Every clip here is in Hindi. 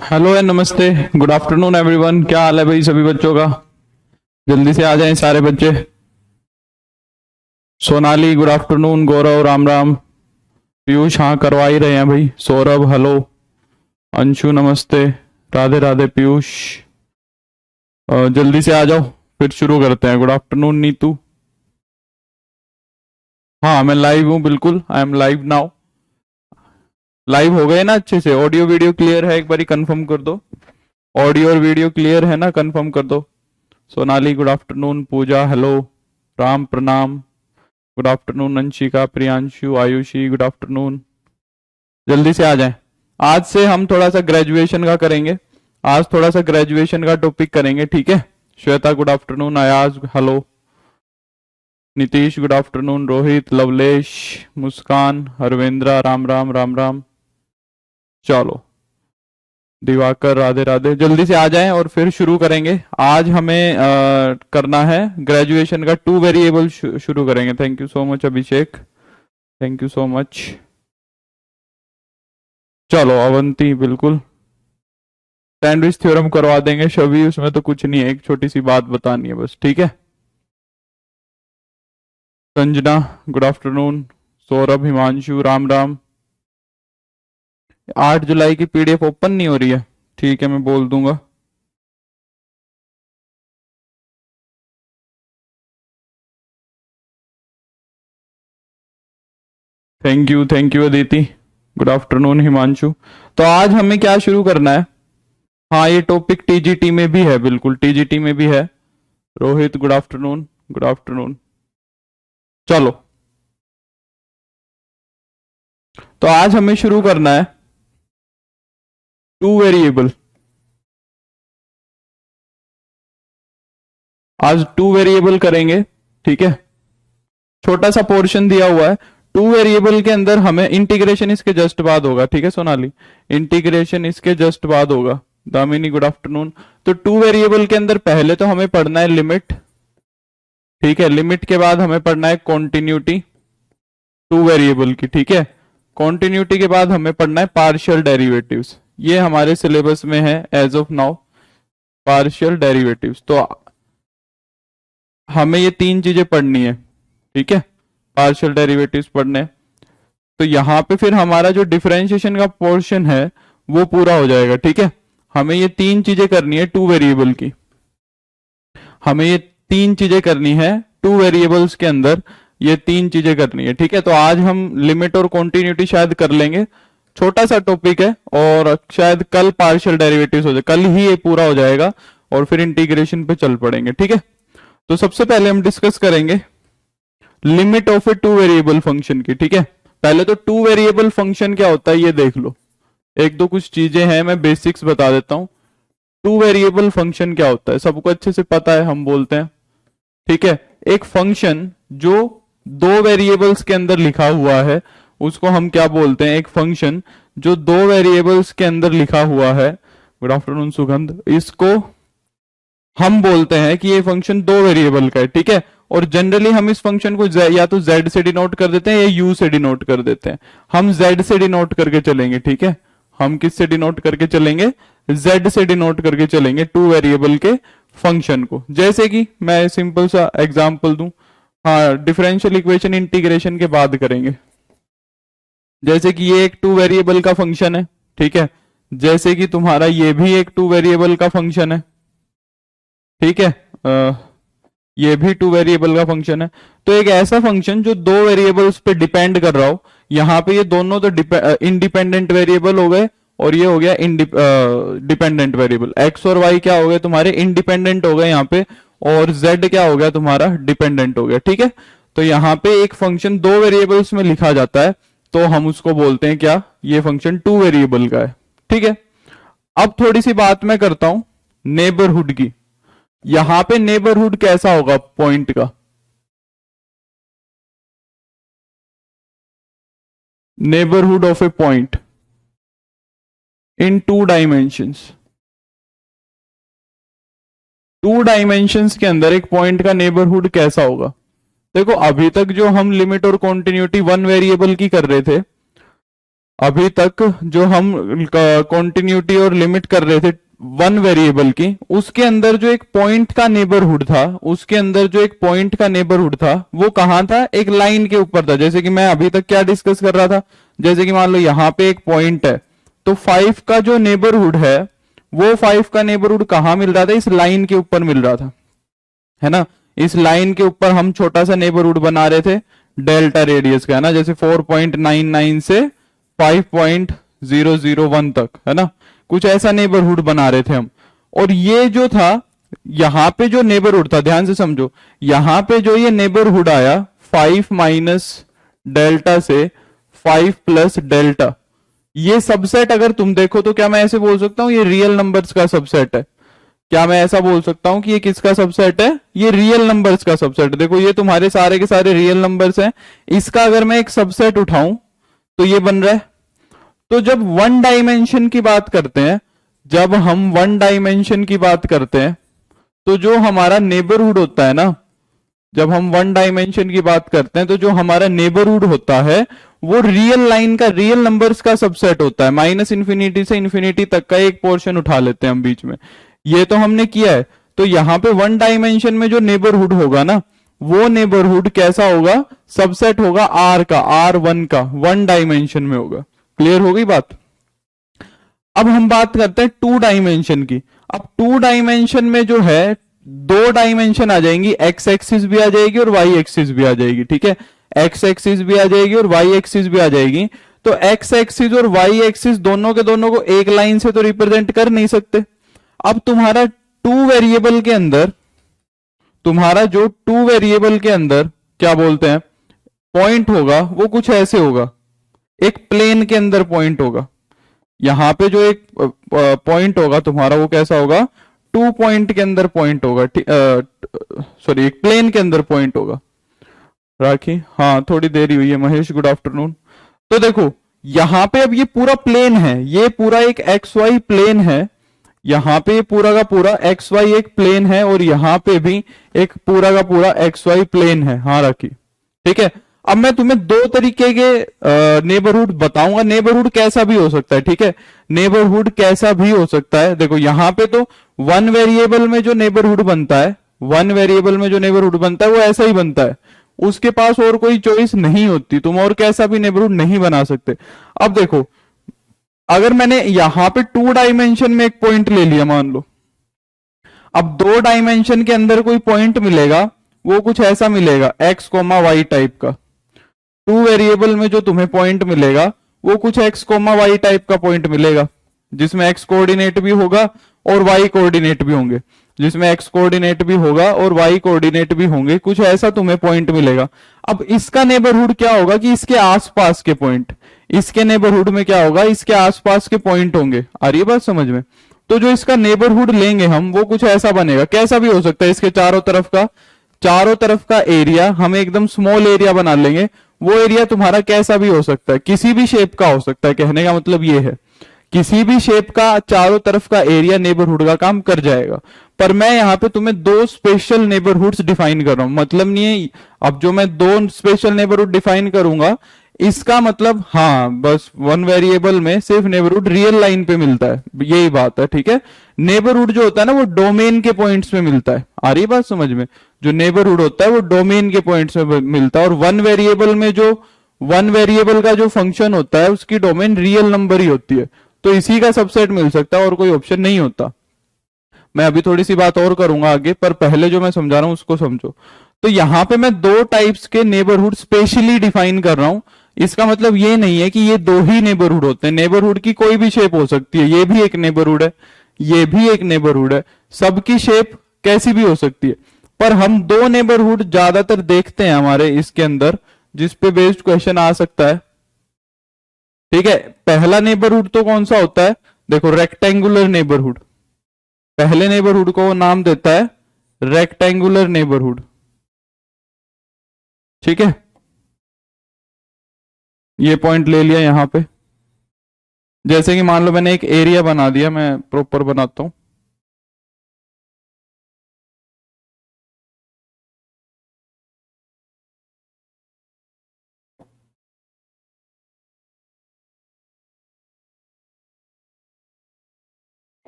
हेलो एंड नमस्ते, गुड आफ्टरनून एवरीवन। क्या हाल है भाई सभी बच्चों का? जल्दी से आ जाएं सारे बच्चे। सोनाली गुड आफ्टरनून, गौरव राम राम, पीयूष हाँ करवा ही रहे हैं भाई, सौरभ हेलो, अंशु नमस्ते, राधे राधे पीयूष। जल्दी से आ जाओ फिर शुरू करते हैं। Good afternoon Neetu. हाँ मैं लाइव हूँ, बिल्कुल I am live now. Live हो गए ना अच्छे से? ऑडियो वीडियो क्लियर है? एक बारी कंफर्म कर दो। ऑडियो और वीडियो क्लियर है ना? कंफर्म कर दो। सोनाली गुड आफ्टरनून, पूजा हेलो, राम प्रणाम, good afternoon Anshika, Priyanshu, Ayushi good afternoon. जल्दी से आ जाएं। आज से हम थोड़ा सा ग्रेजुएशन का करेंगे। आज थोड़ा सा ग्रेजुएशन का टॉपिक करेंगे, ठीक है? Shweta good afternoon, Ayaz hello, Nitish good afternoon, Rohit, Lovelesh, Muskan, Harvendra Ram Ram Ram Ram. चलो दिवाकर राधे राधे। जल्दी से आ जाएं और फिर शुरू करेंगे। आज हमें करना है ग्रेजुएशन का 2 वेरिएबल शुरू करेंगे। Thank you so much Abhishek, thank you so much. चलो अवंती बिल्कुल। सैंडविच थ्योरम करवा देंगे शबी, उसमें तो कुछ नहीं है, एक छोटी सी बात बतानी है बस, ठीक है? Sanjana good afternoon, Saurabh, Himanshu Ram Ram. 8 जुलाई की पीडीएफ ओपन नहीं हो रही है, ठीक है मैं बोल दूंगा। Thank you Aditi, good afternoon Himanshu. तो आज हमें क्या शुरू करना है? हाँ ये टॉपिक टीजीटी में भी है, बिल्कुल टीजीटी में भी है। Rohit good afternoon, good afternoon. चलो तो आज हमें शुरू करना है 2 वेरिएबल। आज 2 वेरिएबल करेंगे, ठीक है? छोटा सा पोर्शन दिया हुआ है। 2 वेरिएबल के अंदर हमें इंटीग्रेशन इसके जस्ट बाद होगा, ठीक है सोनाली? इंटीग्रेशन इसके जस्ट बाद होगा। Damini good afternoon. तो 2 वेरिएबल के अंदर पहले तो हमें पढ़ना है लिमिट, ठीक है? लिमिट के बाद हमें पढ़ना है कॉन्टिन्यूटी 2 वेरिएबल की, ठीक है? कॉन्टिन्यूटी के बाद हमें पढ़ना है पार्शियल डेरिवेटिव्स। ये हमारे सिलेबस में है as of now, partial derivatives. तो हमें ये 3 चीजें पढ़नी है, ठीक है? पार्शियल डेरिवेटिव्स पढ़ने हैं। तो यहां पे फिर हमारा जो डिफरेंशिएशन का पोर्शन है वो पूरा हो जाएगा, ठीक है? हमें ये 3 चीजें करनी है 2 वेरिएबल की। हमें ये 3 चीजें करनी है 2 वेरिएबल्स के अंदर, ये 3 चीजें करनी है, ठीक है? तो आज हम लिमिट और कॉन्टिन्यूटी शायद कर लेंगे, छोटा सा टॉपिक है, और शायद कल पार्शियल डेरिवेटिव्स हो जाए, कल ही ये पूरा हो जाएगा और फिर इंटीग्रेशन पे चल पड़ेंगे, ठीक है? तो सबसे पहले हम डिस्कस करेंगे limit of A 2 variable function की, ठीक है? पहले तो 2 वेरिएबल फंक्शन क्या होता है ये देख लो। एक दो कुछ चीजें हैं, मैं बेसिक्स बता देता हूं। 2 वेरिएबल फंक्शन क्या होता है सबको अच्छे से पता है, हम बोलते हैं, ठीक है? एक फंक्शन जो 2 वेरिएबल्स के अंदर लिखा हुआ है उसको हम क्या बोलते हैं? एक फंक्शन जो 2 वेरिएबल्स के अंदर लिखा हुआ है, गुड आफ्टरनून सुगंध, इसको हम बोलते हैं कि ये फंक्शन 2 वेरिएबल का है, ठीक है? और जनरली हम इस फंक्शन को या तो z से डिनोट कर देते हैं या u से डिनोट कर देते हैं। हम z से डिनोट करके चलेंगे, ठीक है? हम किस से डिनोट करके चलेंगे? z से डिनोट करके चलेंगे 2 वेरिएबल के फंक्शन को। जैसे कि मैं सिंपल सा एग्जांपल दूं, हाँ डिफरेंशियल इक्वेशन इंटीग्रेशन के बाद करेंगे। जैसे कि ये एक 2 वेरिएबल का फंक्शन है, ठीक है? जैसे कि तुम्हारा ये भी एक 2 वेरिएबल का फंक्शन है, ठीक है? ये भी 2 वेरिएबल का फंक्शन है। तो एक ऐसा फंक्शन जो 2 वेरिएबल्स पे डिपेंड कर रहा हो, यहां पे ये दोनों तो इंडिपेंडेंट वेरिएबल हो गए और ये हो गया डिपेंडेंट वेरिएबल। एक्स और वाई क्या हो गए तुम्हारे? इंडिपेंडेंट हो गए यहाँ पे, और जेड क्या हो गया तुम्हारा? डिपेंडेंट हो गया, ठीक है? तो यहाँ पे एक फंक्शन 2 वेरिएबल्स में लिखा जाता है तो हम उसको बोलते हैं क्या? ये फंक्शन 2 वेरिएबल का है, ठीक है? अब थोड़ी सी बात मैं करता हूं नेबरहुड की। यहां पे नेबरहुड कैसा होगा पॉइंट का? Neighbourhood of A point in 2 dimensions. 2 dimensions के अंदर एक पॉइंट का नेबरहुड कैसा होगा? देखो अभी तक जो हम लिमिट और कॉन्टिन्यूटी 1 वेरिएबल की कर रहे थे, अभी तक जो हम कॉन्टिन्यूटी और लिमिट कर रहे थे वन वेरिएबल की, उसके अंदर जो एक पॉइंट का नेबरहुड था, उसके अंदर जो एक पॉइंट का नेबरहुड था वो कहां था, एक लाइन के ऊपर था। जैसे कि मैं अभी तक क्या डिस्कस कर रहा था, जैसे कि मान लो यहां पे एक पॉइंट है, तो 5 का जो नेबरहुड है वो 5 का नेबरहुड कहां मिल रहा था, इस लाइन के ऊपर मिल रहा था, है ना। इस लाइन के ऊपर हम छोटा सा नेबरहुड बना रहे थे डेल्टा रेडियस का, है ना, जैसे 4.99 से 5.001 तक, है ना, कुछ ऐसा नेबरहुड बना रहे थे हम। और ये जो था, यहां पे जो नेबरहुड था, ध्यान से समझो, यहां पे जो ये नेबरहुड आया 5 माइनस डेल्टा से 5 प्लस डेल्टा, ये सबसेट अगर तुम देखो तो क्या मैं ऐसे बोल सकता हूं ये रियल नंबर्स का सबसेट है? क्या मैं ऐसा बोल सकता हूं कि ये किसका सबसेट है, ये रियल नंबर्स का सबसेट? देखो ये तुम्हारे सारे के सारे रियल नंबर्स हैं, इसका अगर मैं एक सबसेट उठाऊं तो ये बन रहा है। तो जब वन डायमेंशन की बात करते हैं, जब हम वन डायमेंशन की बात करते हैं, तो जो हमारा नेबरहुड होता है ना, जब हम वन डायमेंशन की बात करते हैं तो जो हमारा नेबरहुड होता है वो रियल लाइन का, रियल नंबर्स का सबसेट होता है। माइनस इंफिनिटी से इंफिनिटी तक का एक पोर्शन उठा लेते हैं हम बीच में, ये तो हमने किया है। तो यहां पे वन डायमेंशन में जो नेबरहुड होगा ना, वो नेबरहुड कैसा होगा, सबसेट होगा आर का, R1 का, वन डायमेंशन में होगा। क्लियर हो गई बात? अब हम बात करते हैं टू डायमेंशन की। अब टू डायमेंशन में जो है दो डायमेंशन आ जाएंगी, एक्स एक्सिस भी आ जाएगी और वाई एक्सिस भी आ जाएगी, ठीक है, एक्स एक्सिस भी आ जाएगी और वाई एक्सिस भी आ जाएगी। तो एक्स एक्सिस और वाई एक्सिस दोनों के दोनों को एक लाइन से तो रिप्रेजेंट कर नहीं सकते। अब तुम्हारा टू वेरिएबल के अंदर, तुम्हारा जो टू वेरिएबल के अंदर क्या बोलते हैं पॉइंट होगा, वो कुछ ऐसे होगा, एक प्लेन के अंदर पॉइंट होगा। यहां पे जो एक पॉइंट होगा तुम्हारा वो कैसा होगा, टू पॉइंट के अंदर पॉइंट होगा, सॉरी एक प्लेन के अंदर पॉइंट होगा। राखी, हाँ थोड़ी देरी हुई है महेश, गुड आफ्टरनून। तो देखो यहां पे अब ये पूरा प्लेन है, ये पूरा एक एक्स वाई प्लेन है, यहां पे ये पूरा का पूरा एक्स वाई एक प्लेन है, और यहां पे भी एक पूरा का पूरा एक्स वाई प्लेन है। हाँ राखी, ठीक है। अब मैं तुम्हें दो तरीके के नेबरहुड बताऊंगा, नेबरहुड कैसा भी हो सकता है, ठीक है, नेबरहुड कैसा भी हो सकता है। देखो यहां पे तो वन वेरिएबल में जो नेबरहुड बनता है, वन वेरिएबल में जो नेबरहुड बनता है वो ऐसा ही बनता है, उसके पास और कोई चॉइस नहीं होती, तुम और कैसा भी नेबरहुड नहीं बना सकते। अब देखो अगर मैंने यहां पे टू डायमेंशन में एक पॉइंट ले लिया मान लो, अब दो डायमेंशन के अंदर कोई पॉइंट मिलेगा, वो कुछ ऐसा मिलेगा एक्स कोमा वाई टाइप का। टू वेरिएबल में जो तुम्हें पॉइंट मिलेगा वो कुछ एक्स कोमा वाई टाइप का पॉइंट मिलेगा, जिसमें एक्स कोऑर्डिनेट भी होगा और वाई कोऑर्डिनेट भी होंगे, जिसमें एक्स कोऑर्डिनेट भी होगा और वाई कोऑर्डिनेट भी होंगे, कुछ ऐसा तुम्हें पॉइंट मिलेगा। अब इसका नेबरहुड क्या होगा कि इसके आसपास के पॉइंट, इसके नेबरहुड में क्या होगा, इसके आसपास के पॉइंट होंगे। आ रही है बात समझ में? तो जो इसका नेबरहुड लेंगे हम वो कुछ ऐसा बनेगा, कैसा भी हो सकता है, इसके चारों तरफ का, चारों तरफ का एरिया हम एकदम स्मॉल एरिया बना लेंगे। वो एरिया तुम्हारा कैसा भी हो सकता है, किसी भी शेप का हो सकता है, कहने का मतलब ये है किसी भी शेप का चारों तरफ का एरिया नेबरहुड का काम कर जाएगा। पर मैं यहां पे तुम्हें दो स्पेशल नेबरहुड्स डिफाइन कर रहा हूं, मतलब नहीं है अब जो मैं दो स्पेशल नेबरहुड डिफाइन करूंगा इसका मतलब, हाँ बस वन वेरिएबल में सिर्फ नेबरहुड रियल लाइन पे मिलता है, यही बात है, ठीक है। नेबरहुड जो होता है ना वो डोमेन के पॉइंट्स में मिलता है। आ रही बात समझ में? जो नेबरहुड होता है वो डोमेन के पॉइंट्स में मिलता है, और वन वेरिएबल में जो, वन वेरिएबल का जो फंक्शन होता है उसकी डोमेन रियल नंबर ही होती है, तो इसी का सबसेट मिल सकता है और कोई ऑप्शन नहीं होता। मैं अभी थोड़ी सी बात और करूंगा आगे, पर पहले जो मैं समझा रहा हूं उसको समझो। तो यहां पे मैं दो टाइप्स के नेबरहुड स्पेशली डिफाइन कर रहा हूं। इसका मतलब ये नहीं है कि ये दो ही नेबरहुड होते हैं, नेबरहुड की कोई भी शेप हो सकती है, ये भी एक नेबरहुड है, ये भी एक नेबरहुड है, सबकी शेप कैसी भी हो सकती है। पर हम दो नेबरहुड ज्यादातर देखते हैं हमारे इसके अंदर, जिस पे बेस्ड क्वेश्चन आ सकता है, ठीक है। पहला नेबरहुड तो कौन सा होता है, देखो रेक्टेंगुलर नेबरहुड, पहले नेबरहुड को वो नाम देता है रेक्टेंगुलर नेबरहुड, ठीक है। ये पॉइंट ले लिया यहां पे, जैसे कि मान लो मैंने एक एरिया बना दिया, मैं प्रॉपर बनाता हूं।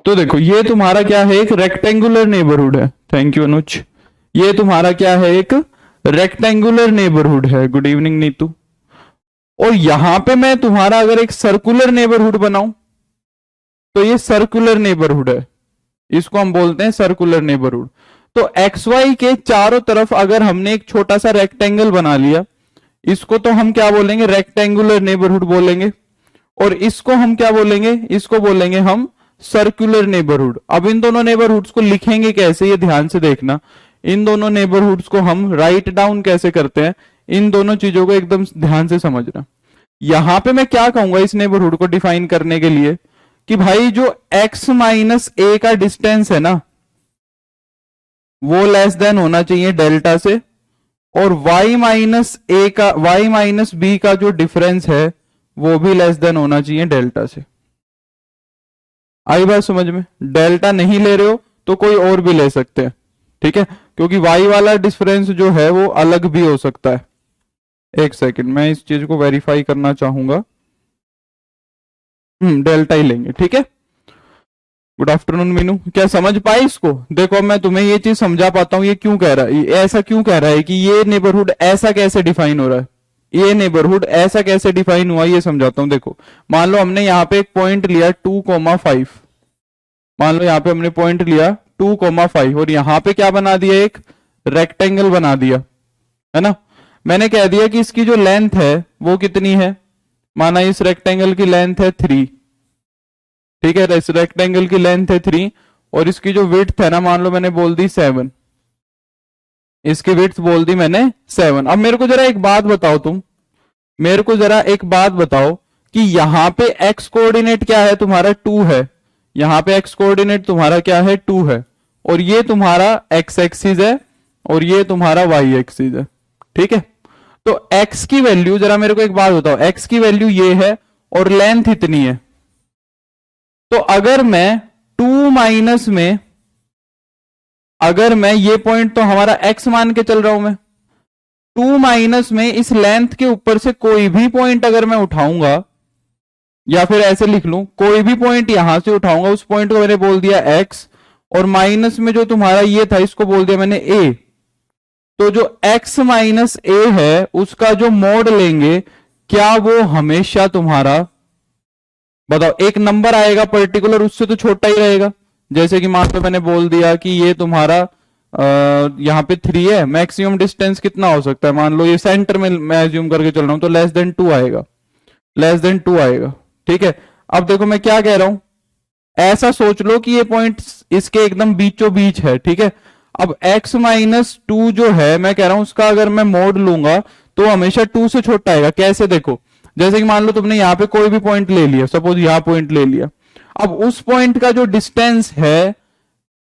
तो देखो ये तुम्हारा क्या है, एक रेक्टेंगुलर नेबरहुड है। थैंक यू अनुज। ये तुम्हारा क्या है, एक रेक्टेंगुलर नेबरहुड है। Good evening Neetu. और यहां पे मैं तुम्हारा अगर एक सर्कुलर नेबरहुड बनाऊं तो ये सर्कुलर नेबरहुड है, इसको हम बोलते हैं सर्कुलर नेबरहुड। तो एक्स वाई के चारों तरफ अगर हमने एक छोटा सा रेक्टेंगल बना लिया, इसको तो हम क्या बोलेंगे, रेक्टेंगुलर नेबरहुड बोलेंगे। और इसको हम क्या बोलेंगे, इसको बोलेंगे हम सर्कुलर नेबरहुड। अब इन दोनों नेबरहुड्स को लिखेंगे कैसे, ये ध्यान से देखना। इन दोनों नेबरहुड्स को हम राइट डाउन कैसे करते हैं, इन दोनों चीजों को एकदम ध्यान से समझना। यहां पे मैं क्या कहूंगा इस नेबरहुड को डिफाइन करने के लिए, कि भाई जो x माइनस ए का डिस्टेंस है ना, वो लेस देन होना चाहिए डेल्टा से, और y माइनस ए का, y माइनस बी का जो डिफरेंस है वो भी लेस देन होना चाहिए डेल्टा से। आई बात समझ में? डेल्टा नहीं ले रहे हो तो कोई और भी ले सकते हैं, ठीक है, क्योंकि y वाला डिफरेंस जो है वो अलग भी हो सकता है। एक सेकंड, मैं इस चीज को वेरीफाई करना चाहूंगा। डेल्टा ही लेंगे, ठीक है। गुड आफ्टरनून मीनू, क्या समझ पाए इसको? देखो मैं तुम्हें ये चीज समझा पाता हूं, ये क्यों कह रहा है, ऐसा क्यों कह रहा है कि ये नेबरहुड ऐसा कैसे डिफाइन हो रहा है, ये नेबरहुड ऐसा कैसे डिफाइन हुआ, ये समझाता हूं। देखो मान लो हमने यहाँ पे एक पॉइंट लिया 2,5, मान लो यहाँ पे हमने पॉइंट लिया 2,5 और यहाँ पे क्या बना दिया, एक रेक्टेंगल बना दिया, है ना। मैंने कह दिया कि इसकी जो लेंथ है वो कितनी है, माना इस रेक्टेंगल की लेंथ है 3, ठीक है, इस रेक्टेंगल की लेंथ है 3 और इसकी जो विड्थ है ना, मान लो मैंने बोल दी 7, इसकी विड्थ बोल दी मैंने 7। अब मेरे को जरा एक बात बताओ, तुम मेरे को जरा एक बात बताओ कि यहां पे x कोऑर्डिनेट क्या है तुम्हारा, 2 है। यहां पे x कोऑर्डिनेट तुम्हारा क्या है, 2 है। और ये तुम्हारा x एक्सिस है और ये तुम्हारा y एक्सिस है, ठीक है। तो x की वैल्यू, जरा मेरे को एक बात बताओ, x की वैल्यू ये है और लेंथ इतनी है। तो अगर मैं 2 माइनस में, अगर मैं ये पॉइंट तो हमारा x मान के चल रहा हूं मैं, 2 माइनस में इस लेंथ के ऊपर से कोई भी पॉइंट अगर मैं उठाऊंगा, या फिर ऐसे लिख लूं, कोई भी पॉइंट यहां से उठाऊंगा, उस पॉइंट को मैंने बोल दिया x, और माइनस में जो तुम्हारा ये था इसको बोल दिया मैंने a। तो जो x माइनस ए है उसका जो मोड लेंगे, क्या वो हमेशा तुम्हारा, बताओ, एक नंबर आएगा पर्टिकुलर, उससे तो छोटा ही रहेगा। जैसे कि मान लो मैंने बोल दिया कि ये तुम्हारा यहाँ पे 3 है, मैक्सिमम डिस्टेंस कितना हो सकता है, मान लो ये सेंटर में मैं एज्यूम करके चल रहा हूं, तो लेस देन 2 आएगा, लेस देन 2 आएगा, ठीक है। अब देखो मैं क्या कह रहा हूं, ऐसा सोच लो कि ये पॉइंट इसके एकदम बीचों बीच है, ठीक है। अब x माइनस 2 जो है, मैं कह रहा हूं उसका अगर मैं मोड लूंगा तो हमेशा 2 से छोटा आएगा। कैसे, देखो जैसे कि मान लो तुमने यहां पे कोई भी पॉइंट ले लिया, सपोज यहां पॉइंट ले लिया, अब उस पॉइंट का जो डिस्टेंस है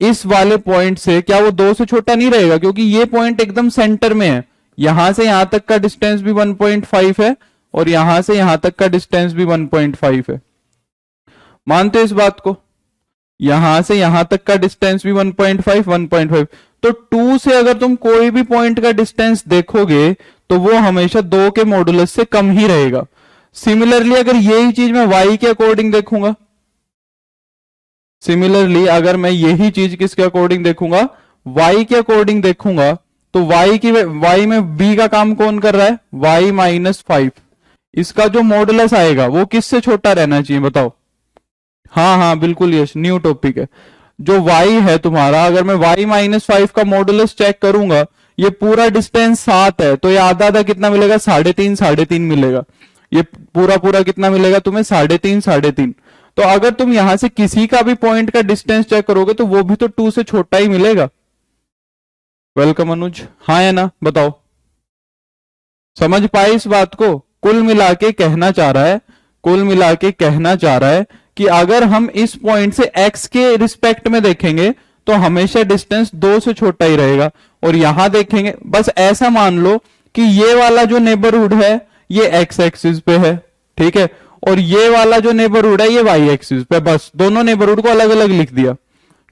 इस वाले पॉइंट से, क्या वो 2 से छोटा नहीं रहेगा, क्योंकि ये पॉइंट एकदम सेंटर में है। यहां से यहां तक का डिस्टेंस भी 1.5 है और यहां से यहां तक का डिस्टेंस भी 1.5 है। मानते हो इस बात को? यहां से यहां तक का डिस्टेंस भी 1.5 तो 2 से अगर तुम कोई भी पॉइंट का डिस्टेंस देखोगे तो वो हमेशा 2 के मॉडुलस से कम ही रहेगा। सिमिलरली अगर यही चीज मैं y के अकॉर्डिंग देखूंगा, सिमिलरली अगर मैं यही चीज किसके अकॉर्डिंग देखूंगा, y के अकॉर्डिंग देखूंगा, तो y में b का काम कौन कर रहा है, y माइनस 5। इसका जो मॉडुलस आएगा वो किससे छोटा रहना चाहिए, बताओ। हाँ हाँ बिल्कुल यश, न्यू टॉपिक है। जो y है तुम्हारा, अगर मैं y माइनस 5 का मॉडुलस चेक करूंगा, ये पूरा डिस्टेंस 7 है, तो ये आधा आधा कितना मिलेगा, 3.5 मिलेगा। ये पूरा पूरा कितना मिलेगा तुम्हें, 3.5। तो अगर तुम यहां से किसी का भी पॉइंट का डिस्टेंस चेक करोगे तो वो भी तो 2 से छोटा ही मिलेगा। वेलकम अनुज, हाँ या ना, बताओ। समझ पाए इस बात को? कुल मिला के कहना चाह रहा है, कुल मिला के कहना चाह रहा है कि अगर हम इस पॉइंट से x के रिस्पेक्ट में देखेंगे तो हमेशा डिस्टेंस 2 से छोटा ही रहेगा। और यहां देखेंगे, बस ऐसा मान लो कि ये वाला जो नेबरहुड है ये x एक्सिस पे है, ठीक है, और ये वाला जो नेबरहुड है ये y एक्सिस पे। बस दोनों नेबरहुड को अलग अलग लिख दिया,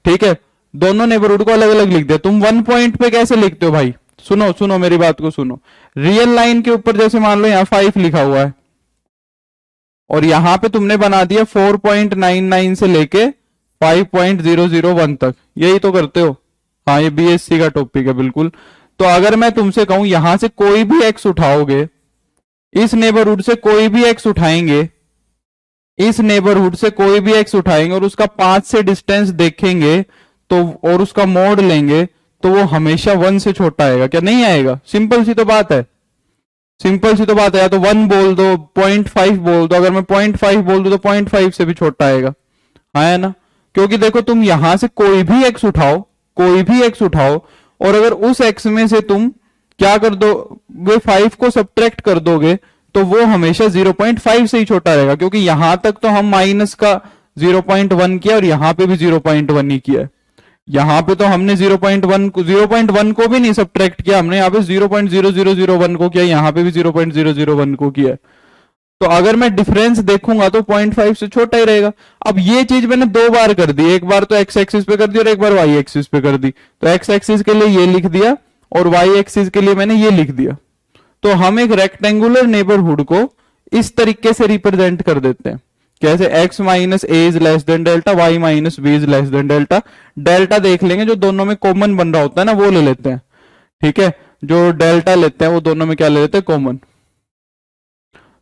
ठीक है, दोनों नेबरहुड को अलग अलग लिख दिया। तुम 1 पॉइंट पे कैसे लिखते हो भाई, सुनो सुनो मेरी बात को सुनो। रियल लाइन के ऊपर जैसे मान लो यहां 5 लिखा हुआ है और यहां पे तुमने बना दिया 4.99 से लेके 5.001 तक, यही तो करते हो। हाँ, ये बीएससी का टॉपिक है बिल्कुल। तो अगर मैं तुमसे कहूं यहां से कोई भी एक्स उठाओगे, इस नेबरहुड से कोई भी एक्स उठाएंगे, इस नेबरहुड से कोई भी एक्स उठाएंगे और उसका 5 से डिस्टेंस देखेंगे तो, और उसका मोड लेंगे तो वो हमेशा 1 से छोटा आएगा। क्या नहीं आएगा? सिंपल सी तो बात है, सिंपल सी तो बात है। या तो 1 बोल दो, 0.5 बोल दो, अगर मैं 0.5 बोल दूं तो 0.5 से भी छोटा आएगा। हाँ है ना? क्योंकि देखो तुम यहां से कोई भी एक्स उठाओ, कोई भी एक्स उठाओ, और अगर उस एक्स में से तुम क्या कर दो, वे 5 को सब्ट्रैक्ट कर दोगे तो वो हमेशा 0.5 से ही छोटा रहेगा। क्योंकि यहां तक तो हम माइनस का 0.1 किया और यहां पे भी 0.1 ही किया है। यहां पे तो हमने 0.1 को भी नहीं सब्ट्रैक्ट किया, हमने यहाँ पे 0.0001 को किया, यहां पे भी 0.001 को किया। तो अगर मैं डिफरेंस देखूंगा तो 0.5 से छोटा ही रहेगा। अब ये चीज मैंने 2 बार कर दी, एक बार तो एक्स एक्सिस पे कर दी और एक बार वाई एक्सिस पे कर दी। तो एक्स एक्सिस के लिए ये लिख दिया और वाई एक्सिस के लिए मैंने ये लिख दिया। तो हम एक रेक्टेंगुलर नेबरहुड को इस तरीके से रिप्रेजेंट कर देते हैं। कैसे? x minus a is less than delta, y minus b is less than delta. Delta देख लेंगे, जो दोनों में कॉमन बन रहा होता है ना वो ले लेते हैं। ठीक है, जो डेल्टा लेते हैं वो दोनों में क्या ले लेते हैं? कॉमन।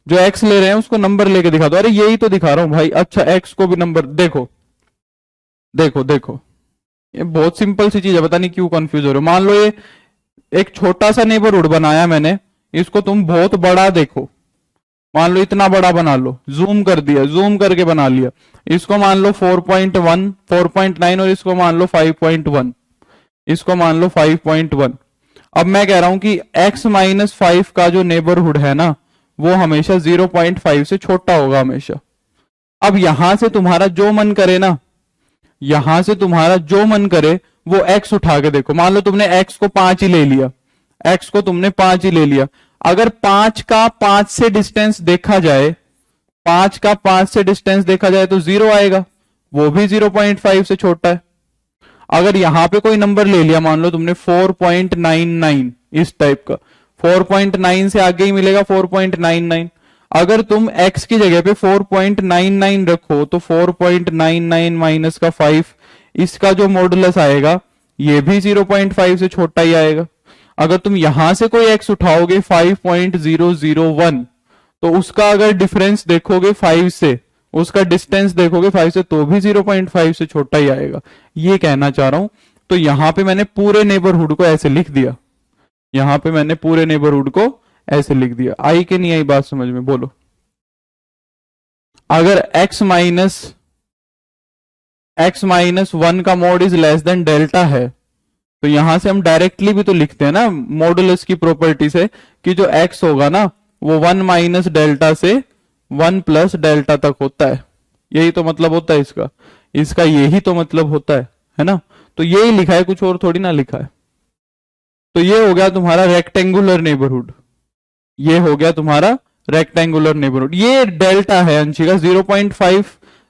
जो x ले रहे हैं उसको नंबर लेके दिखा दो। अरे यही तो दिखा रहा हूं भाई। अच्छा, x को भी नंबर देखो, देखो देखो, ये बहुत सिंपल सी चीज है, पता नहीं क्यों कंफ्यूज हो रहे हो। मान लो ये एक छोटा सा नेबरहुड बनाया मैंने, इसको तुम बहुत बड़ा देखो, मान लो इतना बड़ा बना लो, जूम कर दिया, जूम करके बना लिया। इसको मान लो 4.1, 4.9 और इसको मान लो 5.1, इसको मान लो 5.1। अब मैं कह रहा हूं कि x माइनस 5 का जो नेबरहुड है ना वो हमेशा 0.5 से छोटा होगा हमेशा। अब यहां से तुम्हारा जो मन करे ना, यहां से तुम्हारा जो मन करे वो x उठा के देखो। मान लो तुमने x को 5 ही ले लिया, x को तुमने 5 ही ले लिया। अगर 5 का 5 से डिस्टेंस देखा जाए, 5 का 5 से डिस्टेंस देखा जाए तो 0 आएगा, वो भी 0.5 से छोटा है। अगर यहां पे कोई नंबर ले लिया, मान लो तुमने 4.99, इस टाइप का 4.9 से आगे ही मिलेगा 4.99। अगर तुम x की जगह पे 4.99 रखो तो 4.99 माइनस का 5, इसका जो मॉडुलस आएगा ये भी 0.5 से छोटा ही आएगा। अगर तुम यहां से कोई x उठाओगे 5.001 तो उसका अगर डिफरेंस देखोगे 5 से, उसका डिस्टेंस देखोगे 5 से, तो भी 0.5 से छोटा ही आएगा। ये कहना चाह रहा हूं। तो यहां पे मैंने पूरे नेबरहुड को ऐसे लिख दिया, यहां पे मैंने पूरे नेबरहुड को ऐसे लिख दिया। आई कि नहीं आई बात समझ में? बोलो। अगर x माइनस 1 का mode is less than delta है तो यहां से हम डायरेक्टली भी तो लिखते हैं ना मॉडुलस की प्रॉपर्टी से कि जो x होगा ना वो 1 माइनस डेल्टा से 1 प्लस डेल्टा तक होता है। यही तो मतलब होता है इसका, इसका यही तो मतलब होता है ना? तो यही लिखा है, कुछ और थोड़ी ना लिखा है। तो ये हो गया तुम्हारा रेक्टेंगुलर नेबरहुड, ये हो गया तुम्हारा रेक्टेंगुलर नेबरहुड। ये डेल्टा है अंशिका,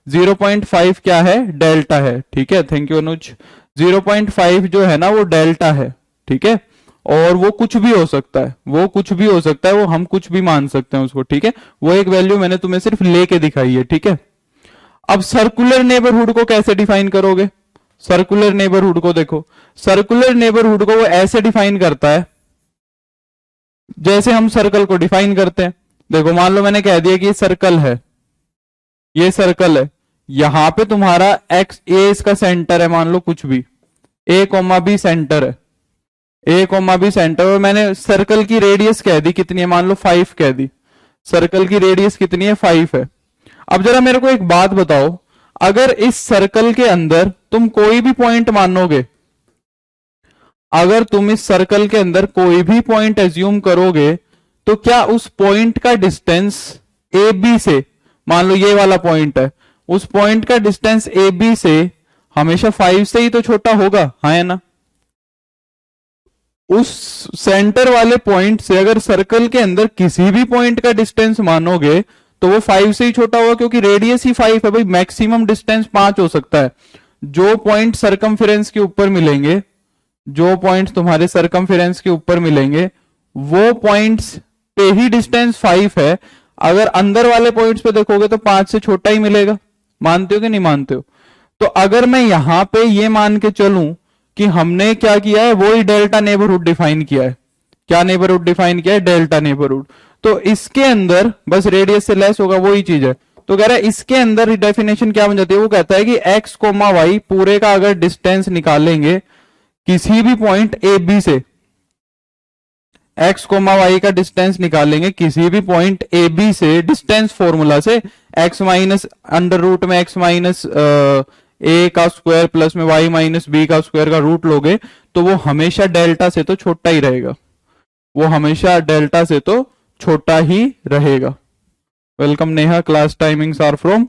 0.5 क्या है? डेल्टा है। ठीक है, थैंक यू अनुज। 0.5 जो है ना वो डेल्टा है। ठीक है, और वो कुछ भी हो सकता है, वो कुछ भी हो सकता है, वो हम कुछ भी मान सकते हैं उसको। ठीक है, वो एक वैल्यू मैंने तुम्हें सिर्फ लेके दिखाई है। ठीक है, अब सर्कुलर नेबरहुड को कैसे डिफाइन करोगे? सर्कुलर नेबरहुड को देखो, सर्कुलर नेबरहुड को वो ऐसे डिफाइन करता है जैसे हम सर्कल को डिफाइन करते हैं। देखो मान लो मैंने कह दिया कि ये सर्कल है, ये सर्कल है, यहां पे तुम्हारा एक्स ए इसका सेंटर है, मान लो कुछ भी ए कोमा बी सेंटर है, ए कोमा बी सेंटर, और मैंने सर्कल की रेडियस कह दी कितनी है, मान लो 5 कह दी। सर्कल की रेडियस कितनी है? 5 है। अब जरा मेरे को एक बात बताओ, अगर इस सर्कल के अंदर तुम कोई भी पॉइंट मानोगे, अगर तुम इस सर्कल के अंदर कोई भी पॉइंट एज्यूम करोगे तो क्या उस पॉइंट का डिस्टेंस ए बी से, मान लो ये वाला पॉइंट है, उस पॉइंट का डिस्टेंस ए बी से हमेशा 5 से ही तो छोटा होगा? हाँ है ना? उस सेंटर वाले पॉइंट से अगर सर्कल के अंदर किसी भी पॉइंट का डिस्टेंस मानोगे तो वो 5 से ही छोटा होगा, क्योंकि रेडियस ही 5 है भाई। मैक्सिमम डिस्टेंस 5 हो सकता है। जो पॉइंट सर्कमफेरेंस के ऊपर मिलेंगे, जो पॉइंट्स तुम्हारे सर्कमफेरेंस के ऊपर मिलेंगे वो पॉइंट्स पे ही डिस्टेंस 5 है। अगर अंदर वाले पॉइंट्स पे देखोगे तो 5 से छोटा ही मिलेगा। मानते हो कि नहीं मानते हो? तो अगर मैं यहां पे ये मान के चलूं कि हमने क्या किया है, वही डेल्टा नेबरहुड डिफाइन किया है। क्या नेबरहुड डिफाइन किया है? Delta neighbourhood. तो इसके अंदर बस रेडियस से लेस होगा, वही चीज है। तो कह रहा है इसके अंदर डेफिनेशन क्या बन जाती है, वो कहता है कि एक्स कोमा वाई पूरे का अगर डिस्टेंस निकालेंगे किसी भी पॉइंट ए बी से, एक्स कोमा वाई का डिस्टेंस निकालेंगे किसी भी पॉइंट ए बी से डिस्टेंस फॉर्मूला से, एक्स माइनस अंडर रूट में एक्स माइनस ए का स्क्वायर प्लस में वाई माइनस बी का स्क्वायर का रूट लोगे तो वो हमेशा डेल्टा से तो छोटा ही रहेगा, वो हमेशा डेल्टा से तो छोटा ही रहेगा। Welcome Neha, class timings are from